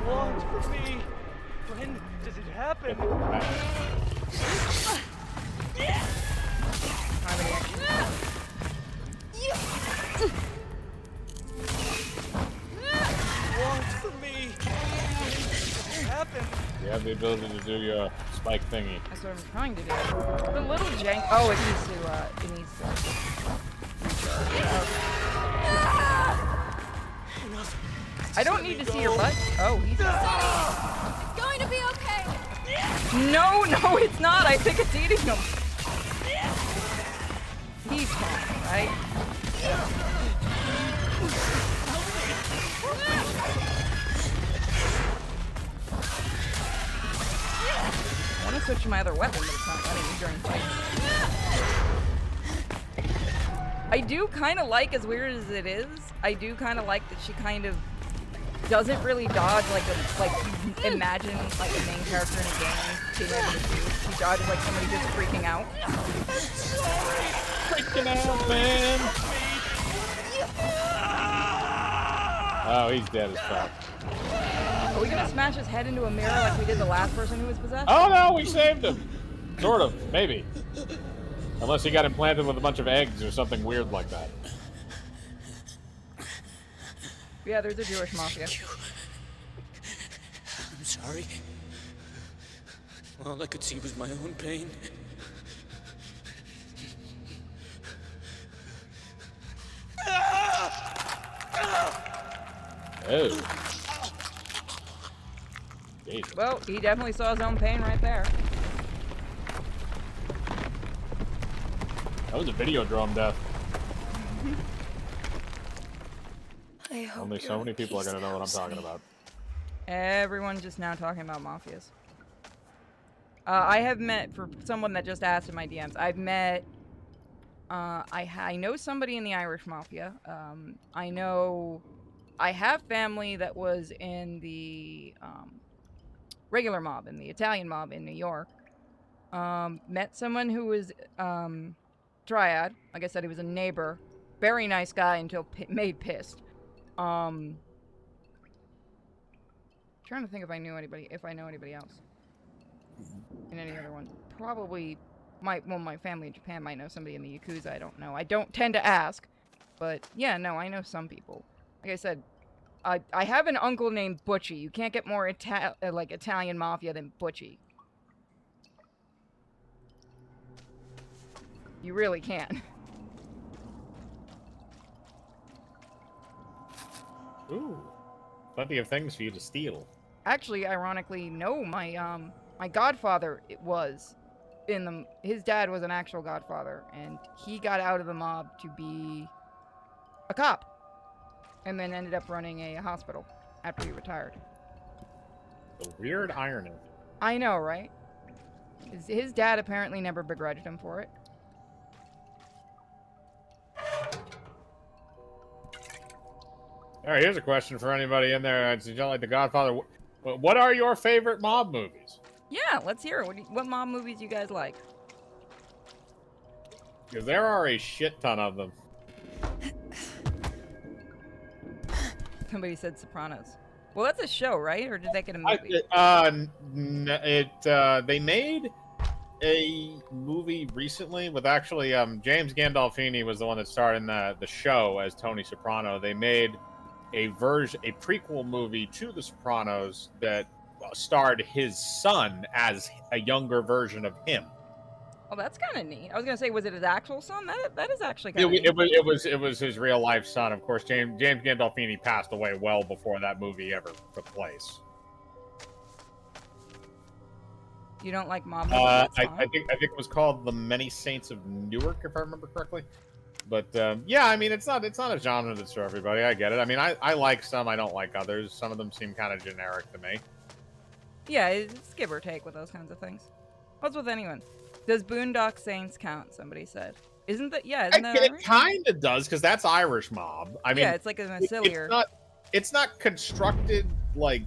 Want for me? When does it happen? Harmony action. Want for me? When does it happen? You have the ability to do your spike thingy. That's what I'm trying to do. The little jank. Oh, it needs to. Enough. I don't need to see your butt. Oh, he's. It's going to be okay. No, no, it's not. I think it's eating him. He's fine, right? I want to switch to my other weapon, but it's not letting me during fight. I do kind of like, as weird as it is, I do kind of like that she kind of doesn't really dodge like imagine like a main character in a game being able to do. She dodges like somebody just freaking out. Freaking out, man! Oh, he's dead as fuck. Are we gonna smash his head into a mirror like we did the last person who was possessed? Oh no, we saved him! Sort of, maybe. Unless he got implanted with a bunch of eggs or something weird like that. Yeah, there's a Jewish mafia. I'm sorry. All I could see was my own pain. Oh. Jesus. Well, he definitely saw his own pain right there. That was a Videodrome death. I hope Only so many people are gonna know what I'm talking about. Everyone's just now talking about mafias. I have met, for someone that just asked in my DMs, I've met, I know somebody in the Irish mafia. I have family that was in the regular mob, in the Italian mob in New York. Met someone who was triad. Like I said, he was a neighbor. Very nice guy until made pissed. Trying to think if I know anybody else in any other ones. Probably my family in Japan might know somebody in the Yakuza. I don't know. I don't tend to ask, but yeah, no, I know some people. Like I said, I have an uncle named Butchie. You can't get more Italian mafia than Butchie. You really can. Ooh. Plenty of things for you to steal. Actually, ironically, no, my godfather was in the, his dad was an actual godfather, and he got out of the mob to be a cop, and then ended up running a hospital after he retired. The weird irony. I know, right? His dad apparently never begrudged him for it. All right, here's a question for anybody in there. Did you like The Godfather? What are your favorite mob movies? Yeah, let's hear it. What mob movies you guys like? Because there are a shit ton of them. Somebody said Sopranos. Well, that's a show, right? Or did they get a movie? They made a movie recently with actually James Gandolfini was the one that starred in the show as Tony Soprano. They made a prequel movie to The Sopranos that starred his son as a younger version of him. Oh, that's kind of neat. I was gonna say, was it his actual son? That is actually kind of neat. It was his real life son. Of course, James Gandolfini passed away well before that movie ever took place. You don't like mob movies? I think it was called The Many Saints of Newark, if I remember correctly. But yeah, I mean, it's not a genre that's for everybody. I get it. I mean, I like some, I don't like others. Some of them seem kind of generic to me. Yeah, it's give or take with those kinds of things. What's with anyone? Does Boondock Saints count? Somebody said. Isn't that Irish? It kind of does, because that's Irish mob. I mean, yeah, it's like a Massilier. It's not constructed like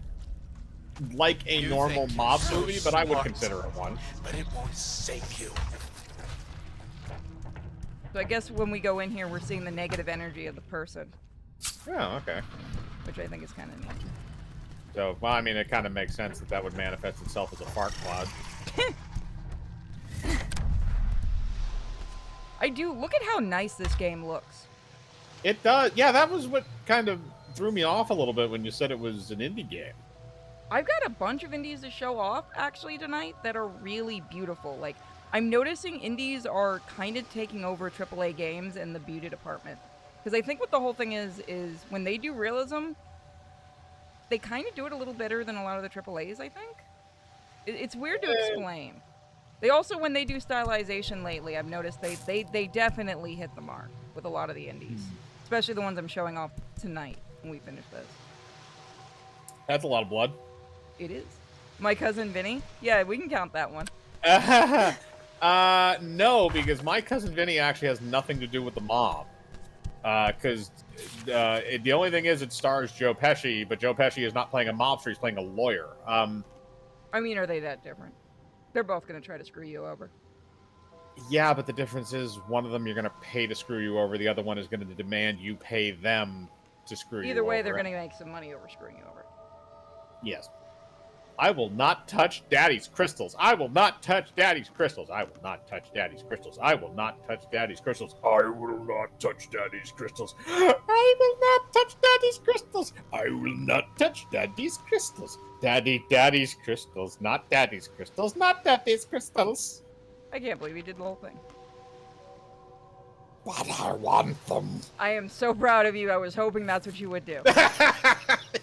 a normal mob movie, but I would consider it one. But it won't save you. So I guess when we go in here, we're seeing the negative energy of the person. Oh, okay. which I think is kind of neat. So, well, I mean, it kind of makes sense that that would manifest itself as a fart cloud. I do. Look at how nice this game looks. It does. Yeah, that was what kind of threw me off a little bit when you said it was an indie game. I've got a bunch of indies to show off actually tonight that are really beautiful. Like, I'm noticing indies are kind of taking over AAA games in the beauty department. Because I think what the whole thing is when they do realism, they kind of do it a little better than a lot of the AAAs, I think. It's weird to explain. They also, when they do stylization lately, I've noticed they definitely hit the mark with a lot of the indies. Especially the ones I'm showing off tonight when we finish this. That's a lot of blood. It is. My cousin Vinny? Yeah, we can count that one. No, because my cousin Vinny actually has nothing to do with the mob. Because the only thing is it stars Joe Pesci, but Joe Pesci is not playing a mobster, he's playing a lawyer. I mean, are they that different? They're both going to try to screw you over. Yeah, but the difference is one of them you're going to pay to screw you over, the other one is going to demand you pay them to screw you over. Either way, they're going to make some money over screwing you over. Yes. I will not touch Daddy's crystals. I will not touch Daddy's crystals. I will not touch Daddy's crystals. I will not touch Daddy's crystals. I will not touch Daddy's crystals. I will not touch Daddy's crystals. I will not touch Daddy's crystals. Daddy's crystals. Not Daddy's crystals. Not Daddy's crystals. I can't believe he did the whole thing. But I want them. I am so proud of you. I was hoping that's what you would do.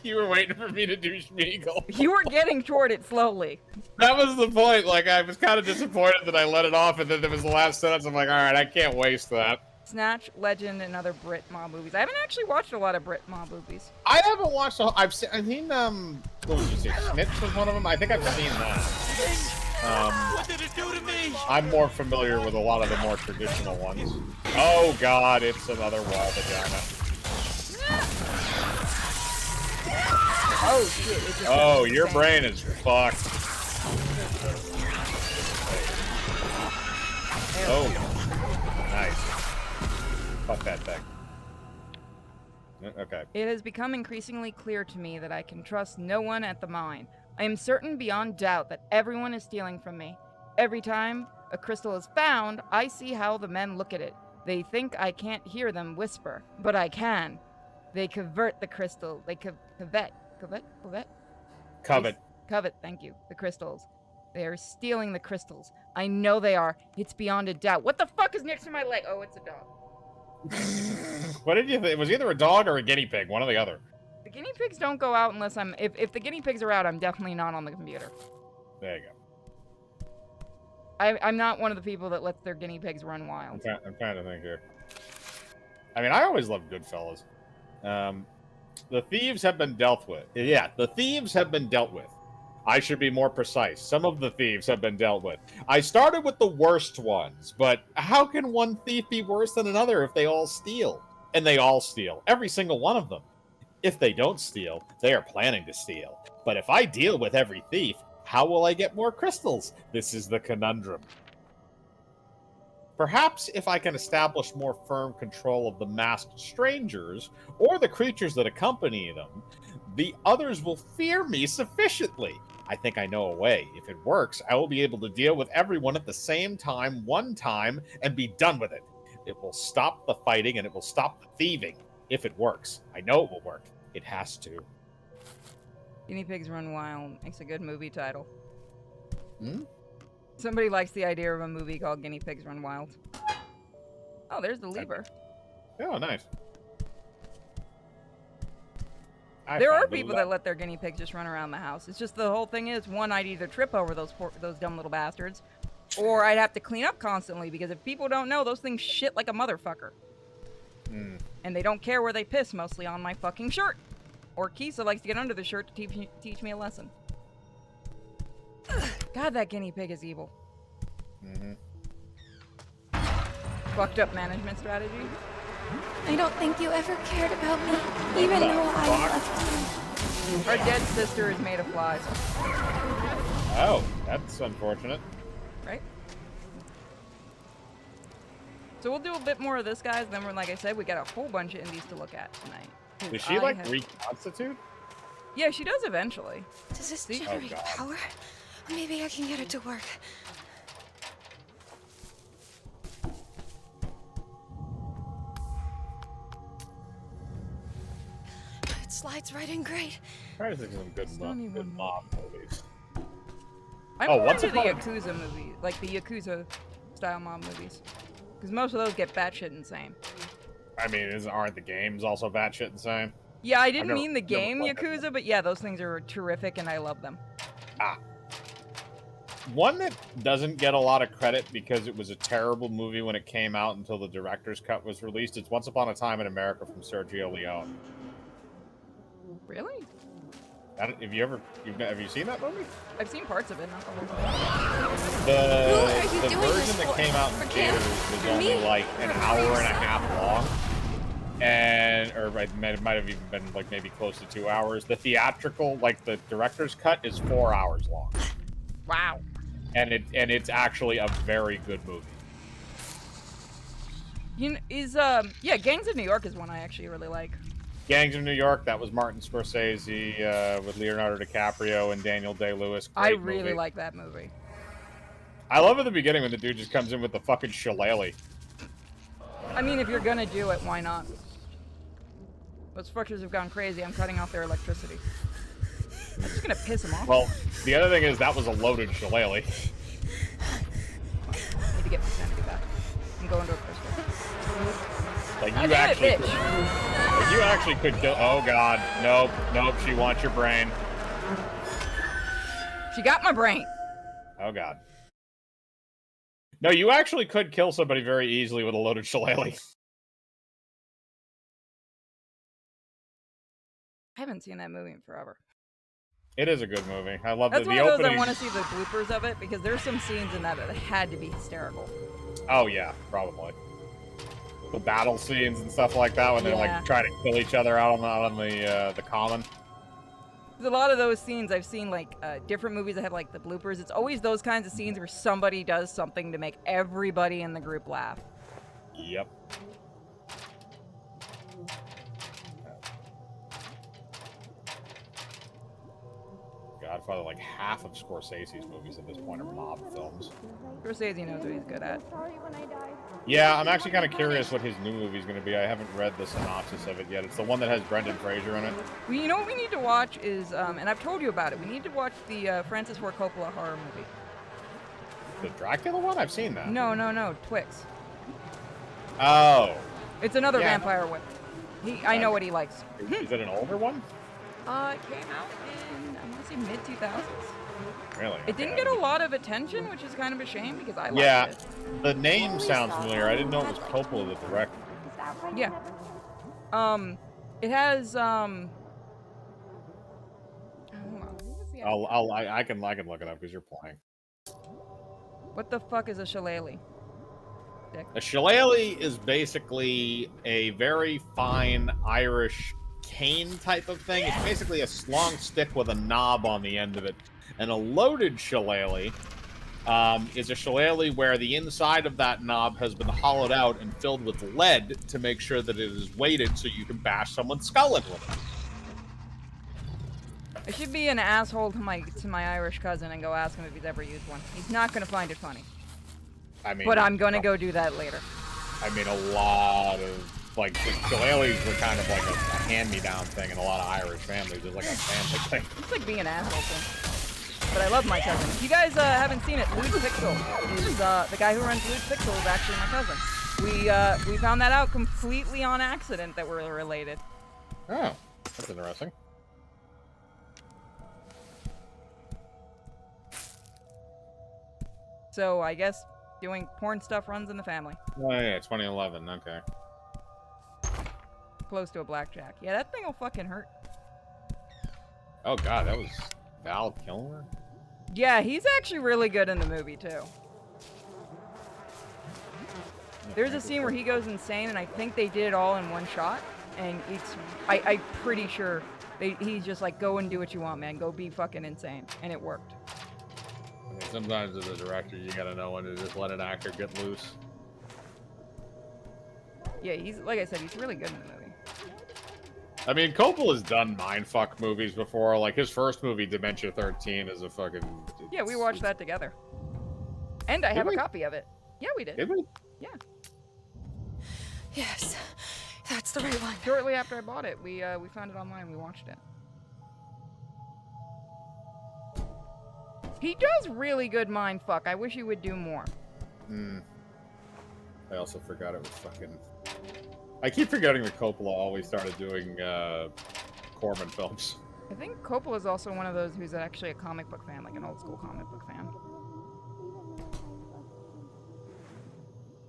You were waiting for me to do Schmeagle. You were getting toward it slowly. That was the point. Like, I was kind of disappointed that I let it off, and then there was the last sentence. I'm like, all right, I can't waste that. Snatch, Legend, and other Brit mob movies. I haven't actually watched a lot of Brit mob movies. I haven't watched the whole, I've seen, what would you say, Snitch was one of them? I think I've seen that. What did it do to me? I'm more familiar with a lot of the more traditional ones. Oh god, it's another wall vagina. Oh shit. It just Oh, your brain is fucked. Oh, nice. Fuck that thing. Okay. It has become increasingly clear to me that I can trust no one at the mine. I am certain beyond doubt that everyone is stealing from me. Every time a crystal is found, I see how the men look at it. They think I can't hear them whisper, but I can. They covet the crystal. They covet, thank you, the crystals. They are stealing the crystals. I know they are. It's beyond a doubt. What the fuck is next to my leg? Oh, it's a dog. What did you think? It was either a dog or a guinea pig, one or the other. The guinea pigs don't go out unless I'm... If the guinea pigs are out, I'm definitely not on the computer. There you go. I'm not one of the people that lets their guinea pigs run wild. I'm trying to think here. I mean, I always loved Goodfellas. The thieves have been dealt with. Yeah, the thieves have been dealt with. I should be more precise. Some of the thieves have been dealt with. I started with the worst ones, but how can one thief be worse than another if they all steal? And they all steal. Every single one of them. If they don't steal, they are planning to steal. But if I deal with every thief, how will I get more crystals? This is the conundrum. Perhaps if I can establish more firm control of the masked strangers, or the creatures that accompany them, the others will fear me sufficiently. I think I know a way. If it works, I will be able to deal with everyone at the same time, one time, and be done with it. It will stop the fighting and it will stop the thieving. If it works. I know it will work. It has to. Guinea Pigs Run Wild makes a good movie title. Hmm? Somebody likes the idea of a movie called Guinea Pigs Run Wild. Oh, there's the lever. Oh, nice. There are people that let their guinea pigs just run around the house. It's just the whole thing is, one, I'd either trip over those dumb little bastards, or I'd have to clean up constantly, because if people don't know, those things shit like a motherfucker. And they don't care where they piss, mostly on my fucking shirt. Or Kisa likes to get under the shirt to teach me a lesson. God, that guinea pig is evil. Fucked up management strategy. I don't think you ever cared about me, even though I left you. Our dead sister is made of flies. Oh, that's unfortunate. Right? So we'll do a bit more of this, guys. Then, like I said, we got a whole bunch of indies to look at tonight. Does she like reconstitute? Yeah, she does eventually. Does this generate power? Maybe I can get it to work. It slides right in great. Trying to think of some good mob movies. I'm more into the Yakuza movies, like the Yakuza style mob movies, because most of those get batshit insane. I mean, aren't the games also batshit insane? Yeah, I didn't mean the game Yakuza, but yeah, those things are terrific and I love them. One that doesn't get a lot of credit because it was a terrible movie when it came out until the director's cut was released. It's Once Upon a Time in America from Sergio Leone. Really? Have you seen that movie? I've seen parts of it, not the whole thing. The version that came out in theaters was only like an hour and a half long. Or it might have even been like maybe close to 2 hours. The theatrical, like the director's cut, is 4 hours long. Wow. And it's actually a very good movie. Yeah, Gangs of New York is one I actually really like. Gangs of New York, that was Martin Scorsese with Leonardo DiCaprio and Daniel Day-Lewis. I really like that movie. I love at the beginning when the dude just comes in with the fucking shillelagh. I mean, if you're gonna do it, why not? Those fuckers have gone crazy. I'm cutting off their electricity. I'm just gonna piss them off. Well, the other thing is that was a loaded shillelagh. I need to get my sanity back. I'm going to a crystal. Like you actually could kill. Oh god, nope. She wants your brain. She got my brain. Oh god. No, you actually could kill somebody very easily with a loaded shillelagh. I haven't seen that movie in forever. It is a good movie. I love That's the one of those opening. I want to see the bloopers of it because there's some scenes in that had to be hysterical. Oh yeah, probably. The battle scenes and stuff like that when they like try to kill each other out on the common. There's a lot of those scenes I've seen, like different movies that have like the bloopers. It's always those kinds of scenes where somebody does something to make everybody in the group laugh. Yep. Godfather, like half of Scorsese's movies at this point are mob films. Scorsese knows what he's good at. Yeah, I'm actually kind of curious what his new movie is going to be. I haven't read the synopsis of it yet. It's the one that has Brendan Fraser in it. Well, you know what we need to watch is, and I've told you about it, we need to watch the Francis Ford Coppola horror movie. The Dracula one? I've seen that. No, Twix. Oh. It's another vampire whip. I know what he likes. Is it an older one? It came out in, I want to say mid-2000s. Really? It didn't get a lot of attention, which is kind of a shame because I liked it. Yeah, the name sounds familiar. I didn't know it was Coppola the director. Yeah. It has I can look it up because you're playing. What the fuck is a shillelagh? Dick. A shillelagh is basically a very fine Irish cane type of thing. It's basically a long stick with a knob on the end of it. And a loaded shillelagh is a shillelagh where the inside of that knob has been hollowed out and filled with lead to make sure that it is weighted so you can bash someone's skull in with it. I should be an asshole to my Irish cousin and go ask him if he's ever used one. He's not going to find it funny. I mean, but I'm going to go do that later. I mean, a lot of, like, the shillelaghs were kind of like a hand-me-down thing in a lot of Irish families. It's like a family thing. It's like being an asshole thing. But I love my cousin. If you guys haven't seen it, Lude Pixel is, the guy who runs Lude Pixel is actually my cousin. We found that out completely on accident that we're related. Oh, that's interesting. So I guess doing porn stuff runs in the family. Oh yeah, 2011, okay. Close to a blackjack. Yeah, that thing will fucking hurt. Oh god, that was Val Kilmer? Yeah, he's actually really good in the movie too. There's a scene where he goes insane, and I think they did it all in one shot. And I'm pretty sure he's just like, go and do what you want, man. Go be fucking insane. And it worked. I mean, sometimes as a director, you gotta know when to just let an actor get loose. Yeah, he's, like I said, he's really good in the movie. I mean, Coppola's done mindfuck movies before. Like, his first movie, Dementia 13, is a fucking... Yeah, we watched that together. And I have a copy of it. Yeah, we did. Did we? Yeah. Yes, that's the right one. Shortly after I bought it, we found it online. We watched it. He does really good mindfuck. I wish he would do more. I also forgot it was fucking... I keep forgetting that Coppola always started doing Corman films. I think Coppola is also one of those who's actually a comic book fan, like an old school comic book fan.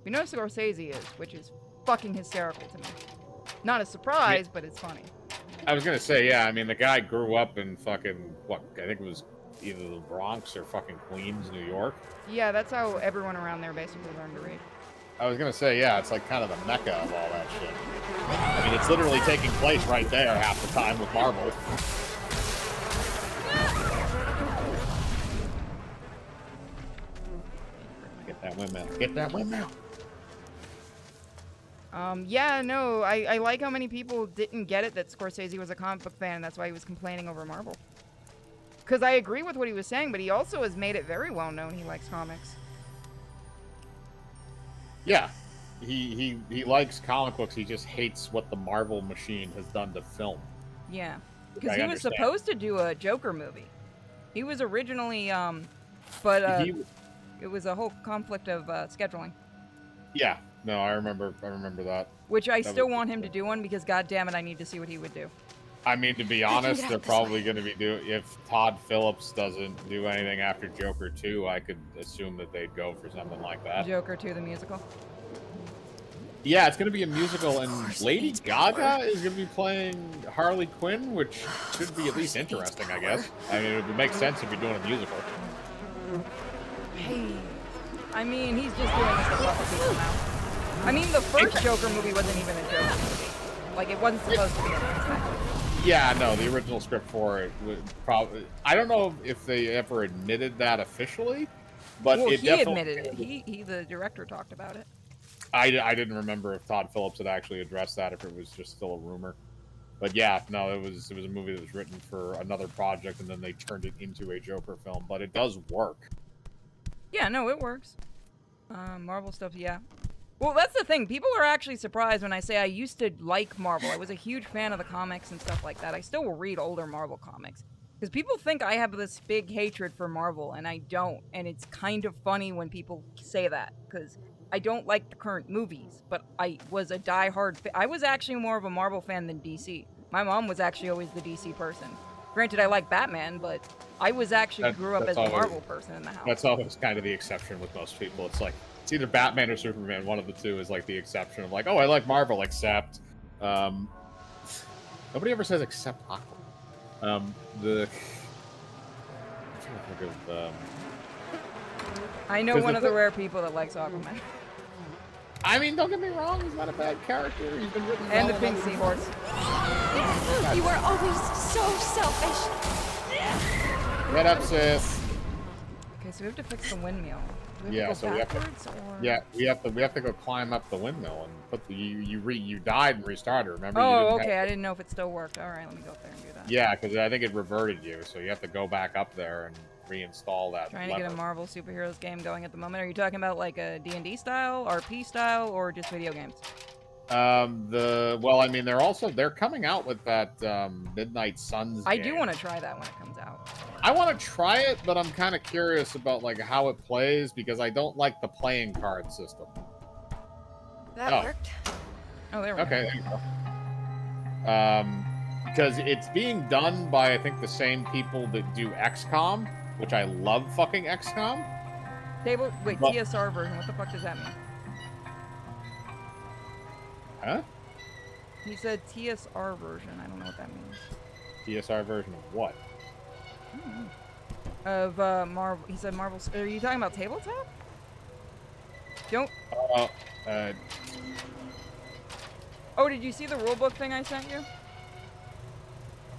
We know Scorsese is, which is fucking hysterical to me. Not a surprise, but it's funny. I was gonna say, yeah, I mean, the guy grew up in fucking, what, I think it was either the Bronx or fucking Queens, New York. Yeah, that's how everyone around there basically learned to read. I was gonna say, yeah, it's like kind of the mecca of all that shit. I mean, it's literally taking place right there half the time with Marvel. Get that windmill. Get that windmill. Yeah, no, I like how many people didn't get it that Scorsese was a comic book fan, and that's why he was complaining over Marvel. Because I agree with what he was saying, but he also has made it very well known he likes comics. Yeah, he likes comic books. He just hates what the Marvel machine has done to film. Yeah, because he was supposed to do a Joker movie. He was originally, but it was a whole conflict of scheduling. Yeah, no, I remember that. Which I still want him to do one because, goddammit, I need to see what he would do. I mean, to be honest, they're probably going to be doing. If Todd Phillips doesn't do anything after Joker 2, I could assume that they'd go for something like that. Joker 2, the musical. Yeah, it's going to be a musical, and Lady Gaga is going to be playing Harley Quinn, which should be at least interesting, I guess. I mean, it would make sense if you're doing a musical. Hey, I mean, he's just doing this to fuck with people now. I mean, the first Joker movie wasn't even a Joker movie. Like, it wasn't supposed to be a Yeah, no, the original script for it would probably... I don't know if they ever admitted that officially, but well, it he definitely... admitted it. He, the director, talked about it. I didn't remember if Todd Phillips had actually addressed that, if it was just still a rumor. But yeah, no, it was a movie that was written for another project, and then they turned it into a Joker film, but it does work. Yeah, no, it works. Marvel stuff, yeah. Well, that's the thing. People are actually surprised when I say I used to like Marvel. I was a huge fan of the comics and stuff like that. I still will read older Marvel comics. Because people think I have this big hatred for Marvel, and I don't. And it's kind of funny when people say that, because I don't like the current movies, but I was a diehard fan. I was actually more of a Marvel fan than DC. My mom was actually always the DC person. Granted, I like Batman, but I was actually grew up as a Marvel person in the house. That's always kind of the exception with most people. It's like, it's either Batman or Superman. One of the two is like the exception of like, oh, I like Marvel, except nobody ever says except Aquaman. I'm trying to think of, I know one of the rare people that likes Aquaman. I mean, don't get me wrong, he's not a bad character. He's been written and well the pink seahorse. You are always so selfish. Get up, sis. Okay, so we have to fix the windmill. Yeah, so we have to. Yeah, we have to go climb up the windmill and put the you died and restarted. Remember? Oh, okay. I didn't know if it still worked. All right, let me go up there and do that. Yeah, because I think it reverted you, so you have to go back up there and reinstall that. Trying to get a Marvel superheroes game going at the moment. Are you talking about like a D&D style, RP style, or just video games? Well, I mean, they're coming out with that Midnight Suns I game. do want to try that when it comes out. I want to try it, but I'm kind of curious about like how it plays because I don't like the playing card system. That worked. Oh, there we go. Okay, there you go. Because it's being done by I think the same people that do XCOM, which I love fucking XCOM. TSR version. What the fuck does that mean? Huh? He said TSR version. I don't know what that means. TSR version of what? Of Marvel. He said Marvel. Are you talking about tabletop? Don't. Oh, did you see the rulebook thing I sent you?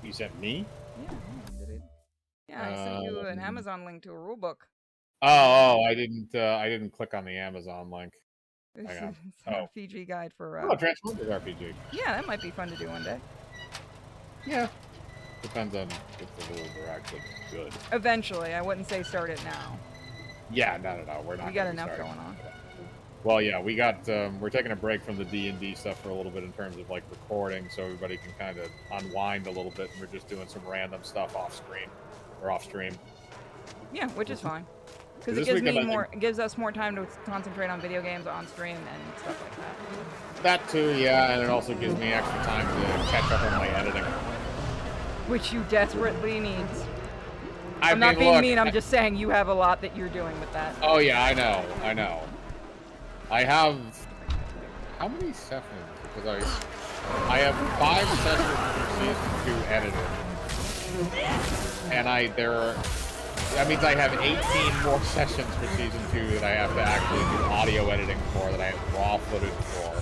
You sent me? Yeah, did it? Yeah, I sent you an Amazon link to a rulebook. Oh, I didn't click on the Amazon link. It's an RPG guide for. Oh, Transformers RPG. Yeah, that might be fun to do one day. Yeah. Depends on if the rules are actually good. Eventually, I wouldn't say start it now. Yeah, no. We're not. We got enough going on. Well, yeah, we got. We're taking a break from the D&D stuff for a little bit in terms of like recording, so everybody can kind of unwind a little bit, and we're just doing some random stuff off screen or off stream. Yeah, which is fine. Because This it gives weekend, it gives us more time to concentrate on video games on stream and stuff like that. That too, yeah, and it also gives me extra time to catch up on my editing. Which you desperately need. I I'm not being mean, I'm just saying you have a lot that you're doing with that. Oh yeah, I know. I have... How many sessions? Because I have 5 sessions for Season 2 edited. And that means I have 18 more sessions for Season 2 that I have to actually do audio editing for, that I have raw footage for.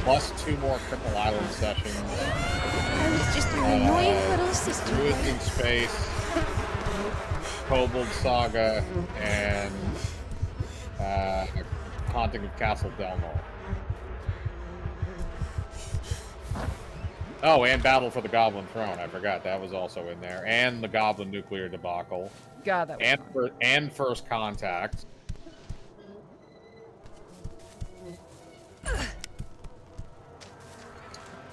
Plus 2 more Cripple Island sessions. I was just an annoying little sister. Ruins in Space, Kobold Saga, and Haunting of Castle Delnor. Oh, and Battle for the Goblin Throne. I forgot that was also in there, and the Goblin Nuclear Debacle. God, that was and First Contact.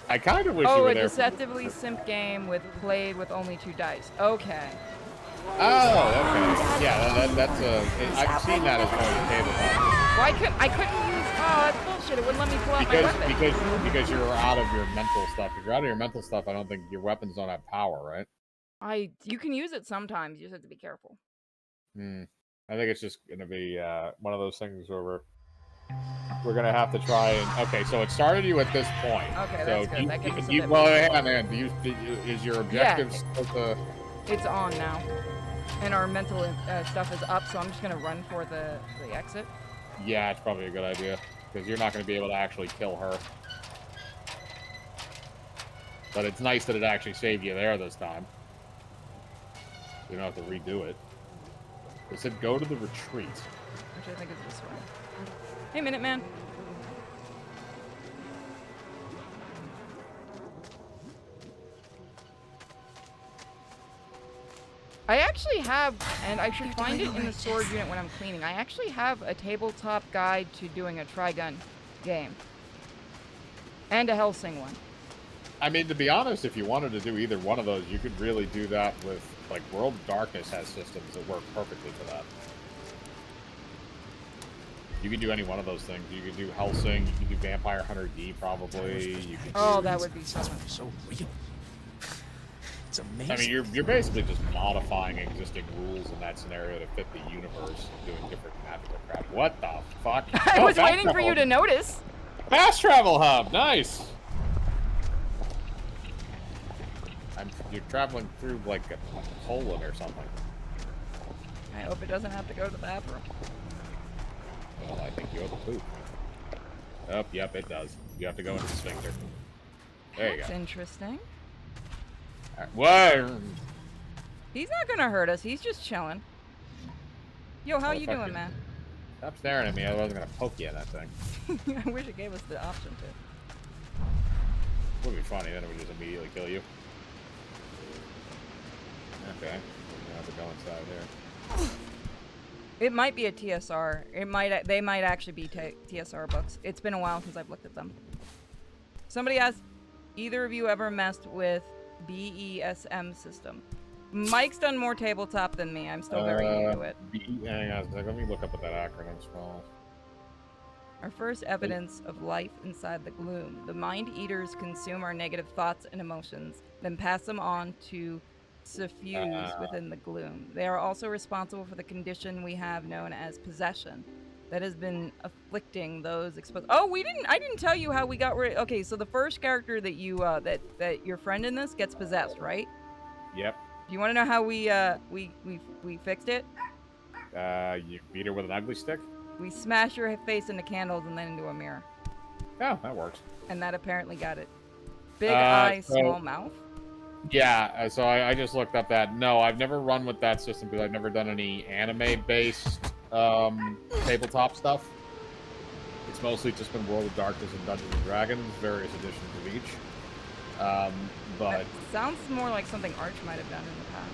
I kind of wish you were there. Oh, a deceptively simp game played with only 2 dice. Okay. Oh, okay. Yeah, that's I've seen that as part of the tabletop. Well, I couldn't use. Oh, that's bullshit. It wouldn't let me pull out my weapon. Because you're out of your mental stuff. If you're out of your mental stuff, I don't think your weapons don't have power, right? You can use it sometimes. You just have to be careful. I think it's just gonna be one of those things where we're gonna have to try and. Okay, so it started you at this point. Okay, so that's good. That gives us a bit well, hang on, man. Is your objective still to? It's on now, and our mental stuff is up. So I'm just gonna run for the exit. Yeah, it's probably a good idea because you're not gonna be able to actually kill her. But it's nice that it actually saved you there this time. You don't have to redo it. It said go to the retreat. Which I think is this way. Hey, Minuteman. I actually have, and I should find it in the storage unit when I'm cleaning, I actually have a tabletop guide to doing a Trigun game. And a Hellsing one. I mean, to be honest, if you wanted to do either one of those, you could really do that with, like, World of Darkness has systems that work perfectly for that. You could do any one of those things. You could do Hellsing, you could do Vampire Hunter D, probably. You could that would be so real. It's amazing. I mean, you're basically just modifying existing rules in that scenario to fit the universe, doing different magical crap. What the fuck? I was waiting for you to notice. Fast travel hub, nice. You're traveling through like Poland or something. I hope it doesn't have to go to the bathroom. Well, I think you have a poop. Oh, yep, it does. You have to go into the sphincter. There you go. That's interesting. Right. Whoa! He's not gonna hurt us. He's just chilling. Yo, how you doing, man? Stop staring at me. I wasn't gonna poke you in that thing. I wish it gave us the option to. Would be funny. Then it would just immediately kill you. Okay. You have to go inside here. It might be a TSR. They might actually be TSR books. It's been a while since I've looked at them. Somebody asked, either of you ever messed with BESM system? Mike's done more tabletop than me. I'm still very new to it. Hang on a second. Let me look up what that acronym spells. Our first evidence of life inside the gloom. The mind eaters consume our negative thoughts and emotions, then pass them on to suffuse within the gloom. They are also responsible for the condition we have known as possession that has been afflicting those exposed. Oh, I didn't tell you how we got rid. Okay, so the first character that you that your friend in this gets possessed, right? Yep. Do you want to know how we fixed it? You beat her with an ugly stick? We smash her face into candles and then into a mirror. Oh, that works. And that apparently got it. Big eye, small mouth. Yeah, so I just looked up that. No, I've never run with that system because I've never done any anime-based tabletop stuff. It's mostly just been World of Darkness and Dungeons & Dragons, various editions of each. but... That sounds more like something Arch might have done in the past.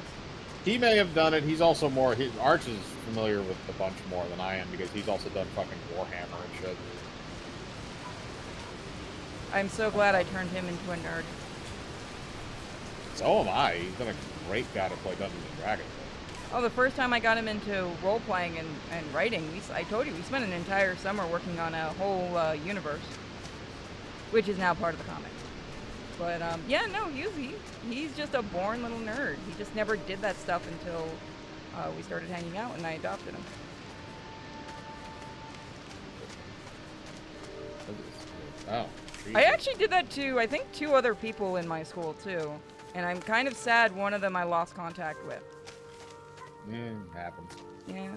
He may have done it. He's also more... Arch is familiar with a bunch more than I am, because he's also done fucking Warhammer and shit. I'm so glad I turned him into a nerd. So am I. He's been a great guy to play Dungeons & Dragons with. Oh, the first time I got him into role-playing and writing, I told you, we spent an entire summer working on a whole universe, which is now part of the comic. But, yeah, no, he's just a born little nerd. He just never did that stuff until we started hanging out and I adopted him. Oh. I actually did that to, I think, 2 other people in my school, too. And I'm kind of sad one of them I lost contact with. Happens. Yeah.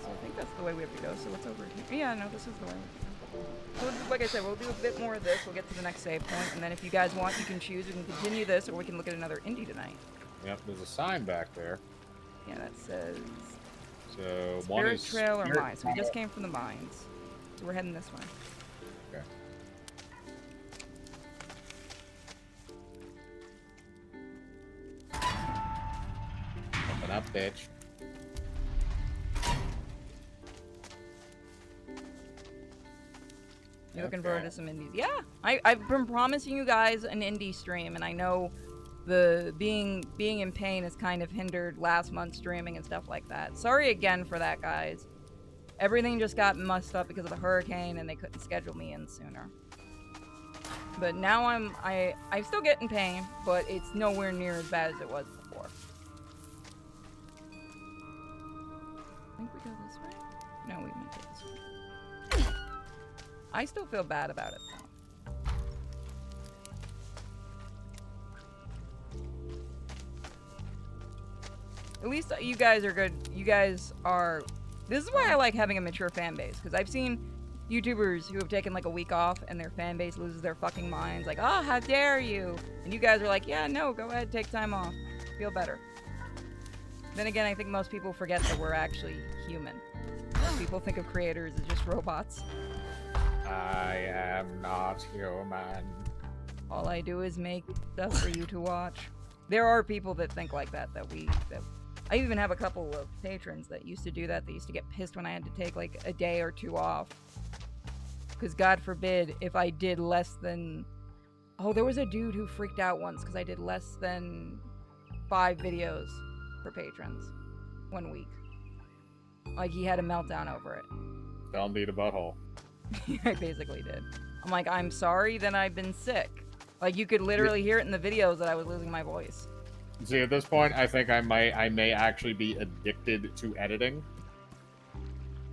So I think that's the way we have to go. So what's over here? Yeah, no, this is the way we have to go. So like I said, we'll do a bit more of this. We'll get to the next save point. And then if you guys want, you can choose. We can continue this, or we can look at another indie tonight. Yep, there's a sign back there. Yeah, that says... So, one Spirit is... Trail or Mines. So we just came from the mines. So we're heading this way. Okay. Open up, bitch. You're looking forward to some indies. Yeah, I've been promising you guys an indie stream, and I know the being in pain has kind of hindered last month's streaming and stuff like that. Sorry again for that, guys. Everything just got messed up because of the hurricane, and they couldn't schedule me in sooner. But now I'm still getting pain, but it's nowhere near as bad as it was before. I think we go this way? No, we went this way. I still feel bad about it, though. At least you guys are good. You guys are... This is why I like having a mature fan base, because I've seen YouTubers who have taken like a week off and their fan base loses their fucking minds. Like, oh, how dare you? And you guys are like, yeah, no, go ahead, take time off. Feel better. Then again, I think most people forget that we're actually human. Most people think of creators as just robots. I am not human. All I do is make stuff for you to watch. There are people that think like that, I even have a couple of patrons that used to do that. They used to get pissed when I had to take like a day or 2 off. Because God forbid if I did less than... Oh, there was a dude who freaked out once because I did less than 5 videos for patrons 1 week. Like, he had a meltdown over it. Don't need a butthole. I basically did. I'm like, I'm sorry that I've been sick. Like, you could literally hear it in the videos that I was losing my voice. See, at this point, I think I may actually be addicted to editing.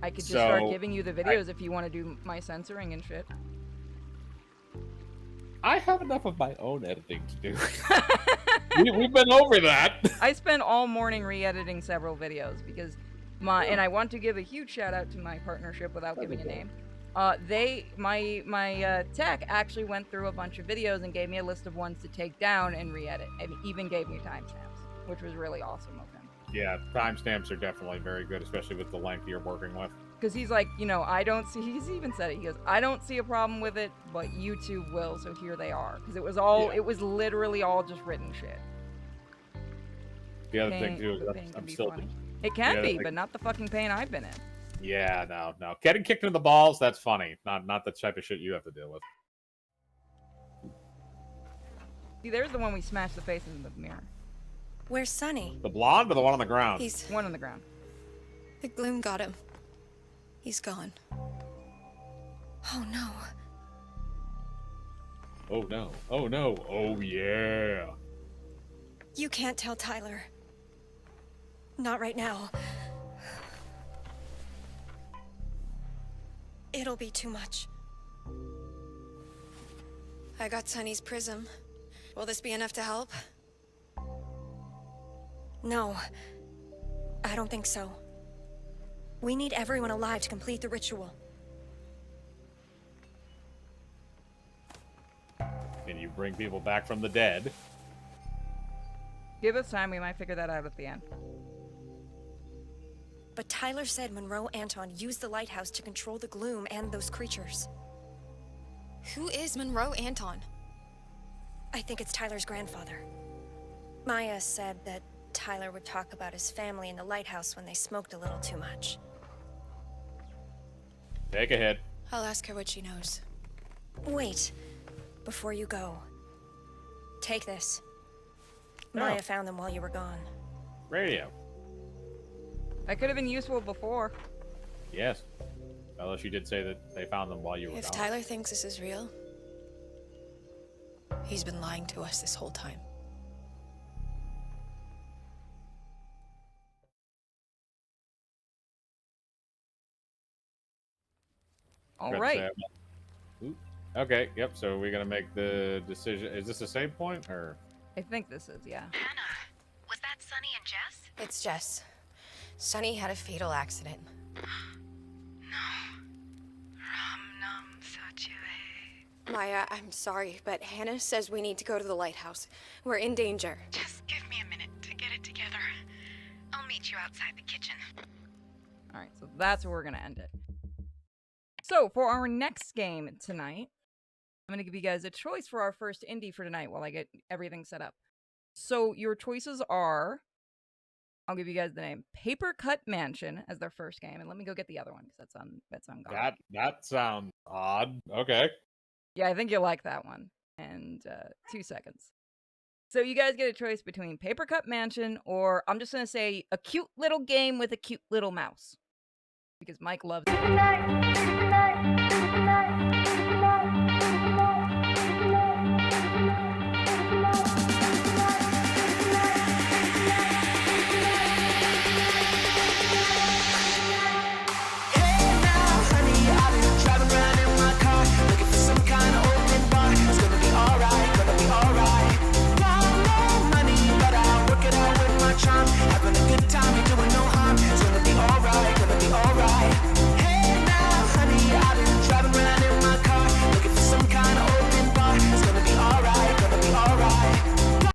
I could just start giving you the videos if you want to do my censoring and shit. I have enough of my own editing to do. We've been over that. I spent all morning re-editing several videos because and I want to give a huge shout out to my partnership without giving a name. My tech actually went through a bunch of videos and gave me a list of ones to take down and re-edit, and even gave me timestamps, which was really awesome of him. Yeah, timestamps are definitely very good, especially with the length you're working with. Because he's like, you know, he's even said it, he goes, I don't see a problem with it, but YouTube will, so here they are. Because it was all, it was literally all just written shit. The other thing, too, is I'm still... Funny. It can be, but not the fucking pain I've been in. Yeah, no. Getting kicked in the balls, that's funny. Not the type of shit you have to deal with. See, there's the one we smashed the face in the mirror. Where's Sonny? The blonde or the one on the ground? He's... One on the ground. The gloom got him. He's gone. Oh no. Oh no. Oh no. Oh yeah. You can't tell Tyler. Not right now. It'll be too much. I got Sonny's prism. Will this be enough to help? No. I don't think so. We need everyone alive to complete the ritual. Can you bring people back from the dead? Give us time, we might figure that out at the end. But Tyler said Monroe Anton used the lighthouse to control the gloom and those creatures. Who is Monroe Anton? I think it's Tyler's grandfather. Maya said that Tyler would talk about his family in the lighthouse when they smoked a little too much. Take a hit. I'll ask her what she knows. Wait, before you go. Take this. Maya found them while you were gone. Radio. That could have been useful before. Yes. Unless you did say that they found them while you were If gone. Tyler thinks this is real, he's been lying to us this whole time. All right. Okay, yep, so we're gonna make the decision. Is this the same point, or? I think this is, yeah. Hannah, was that Sunny and Jess? It's Jess. Sunny had a fatal accident. Maya, I'm sorry, but Hannah says we need to go to the lighthouse. We're in danger. Just give me a minute to get it together. I'll meet you outside the kitchen. All right, so that's where we're going to end it. So for our next game tonight, I'm going to give you guys a choice for our first indie for tonight while I get everything set up. So your choices are, I'll give you guys the name, Paper Cut Mansion as their first game. And let me go get the other one because that's on guard. That sounds odd. Okay. Yeah, I think you'll like that one. And 2 seconds. So you guys get a choice between Paper Cut Mansion or I'm just going to say a cute little game with a cute little mouse. Because Mike loves it.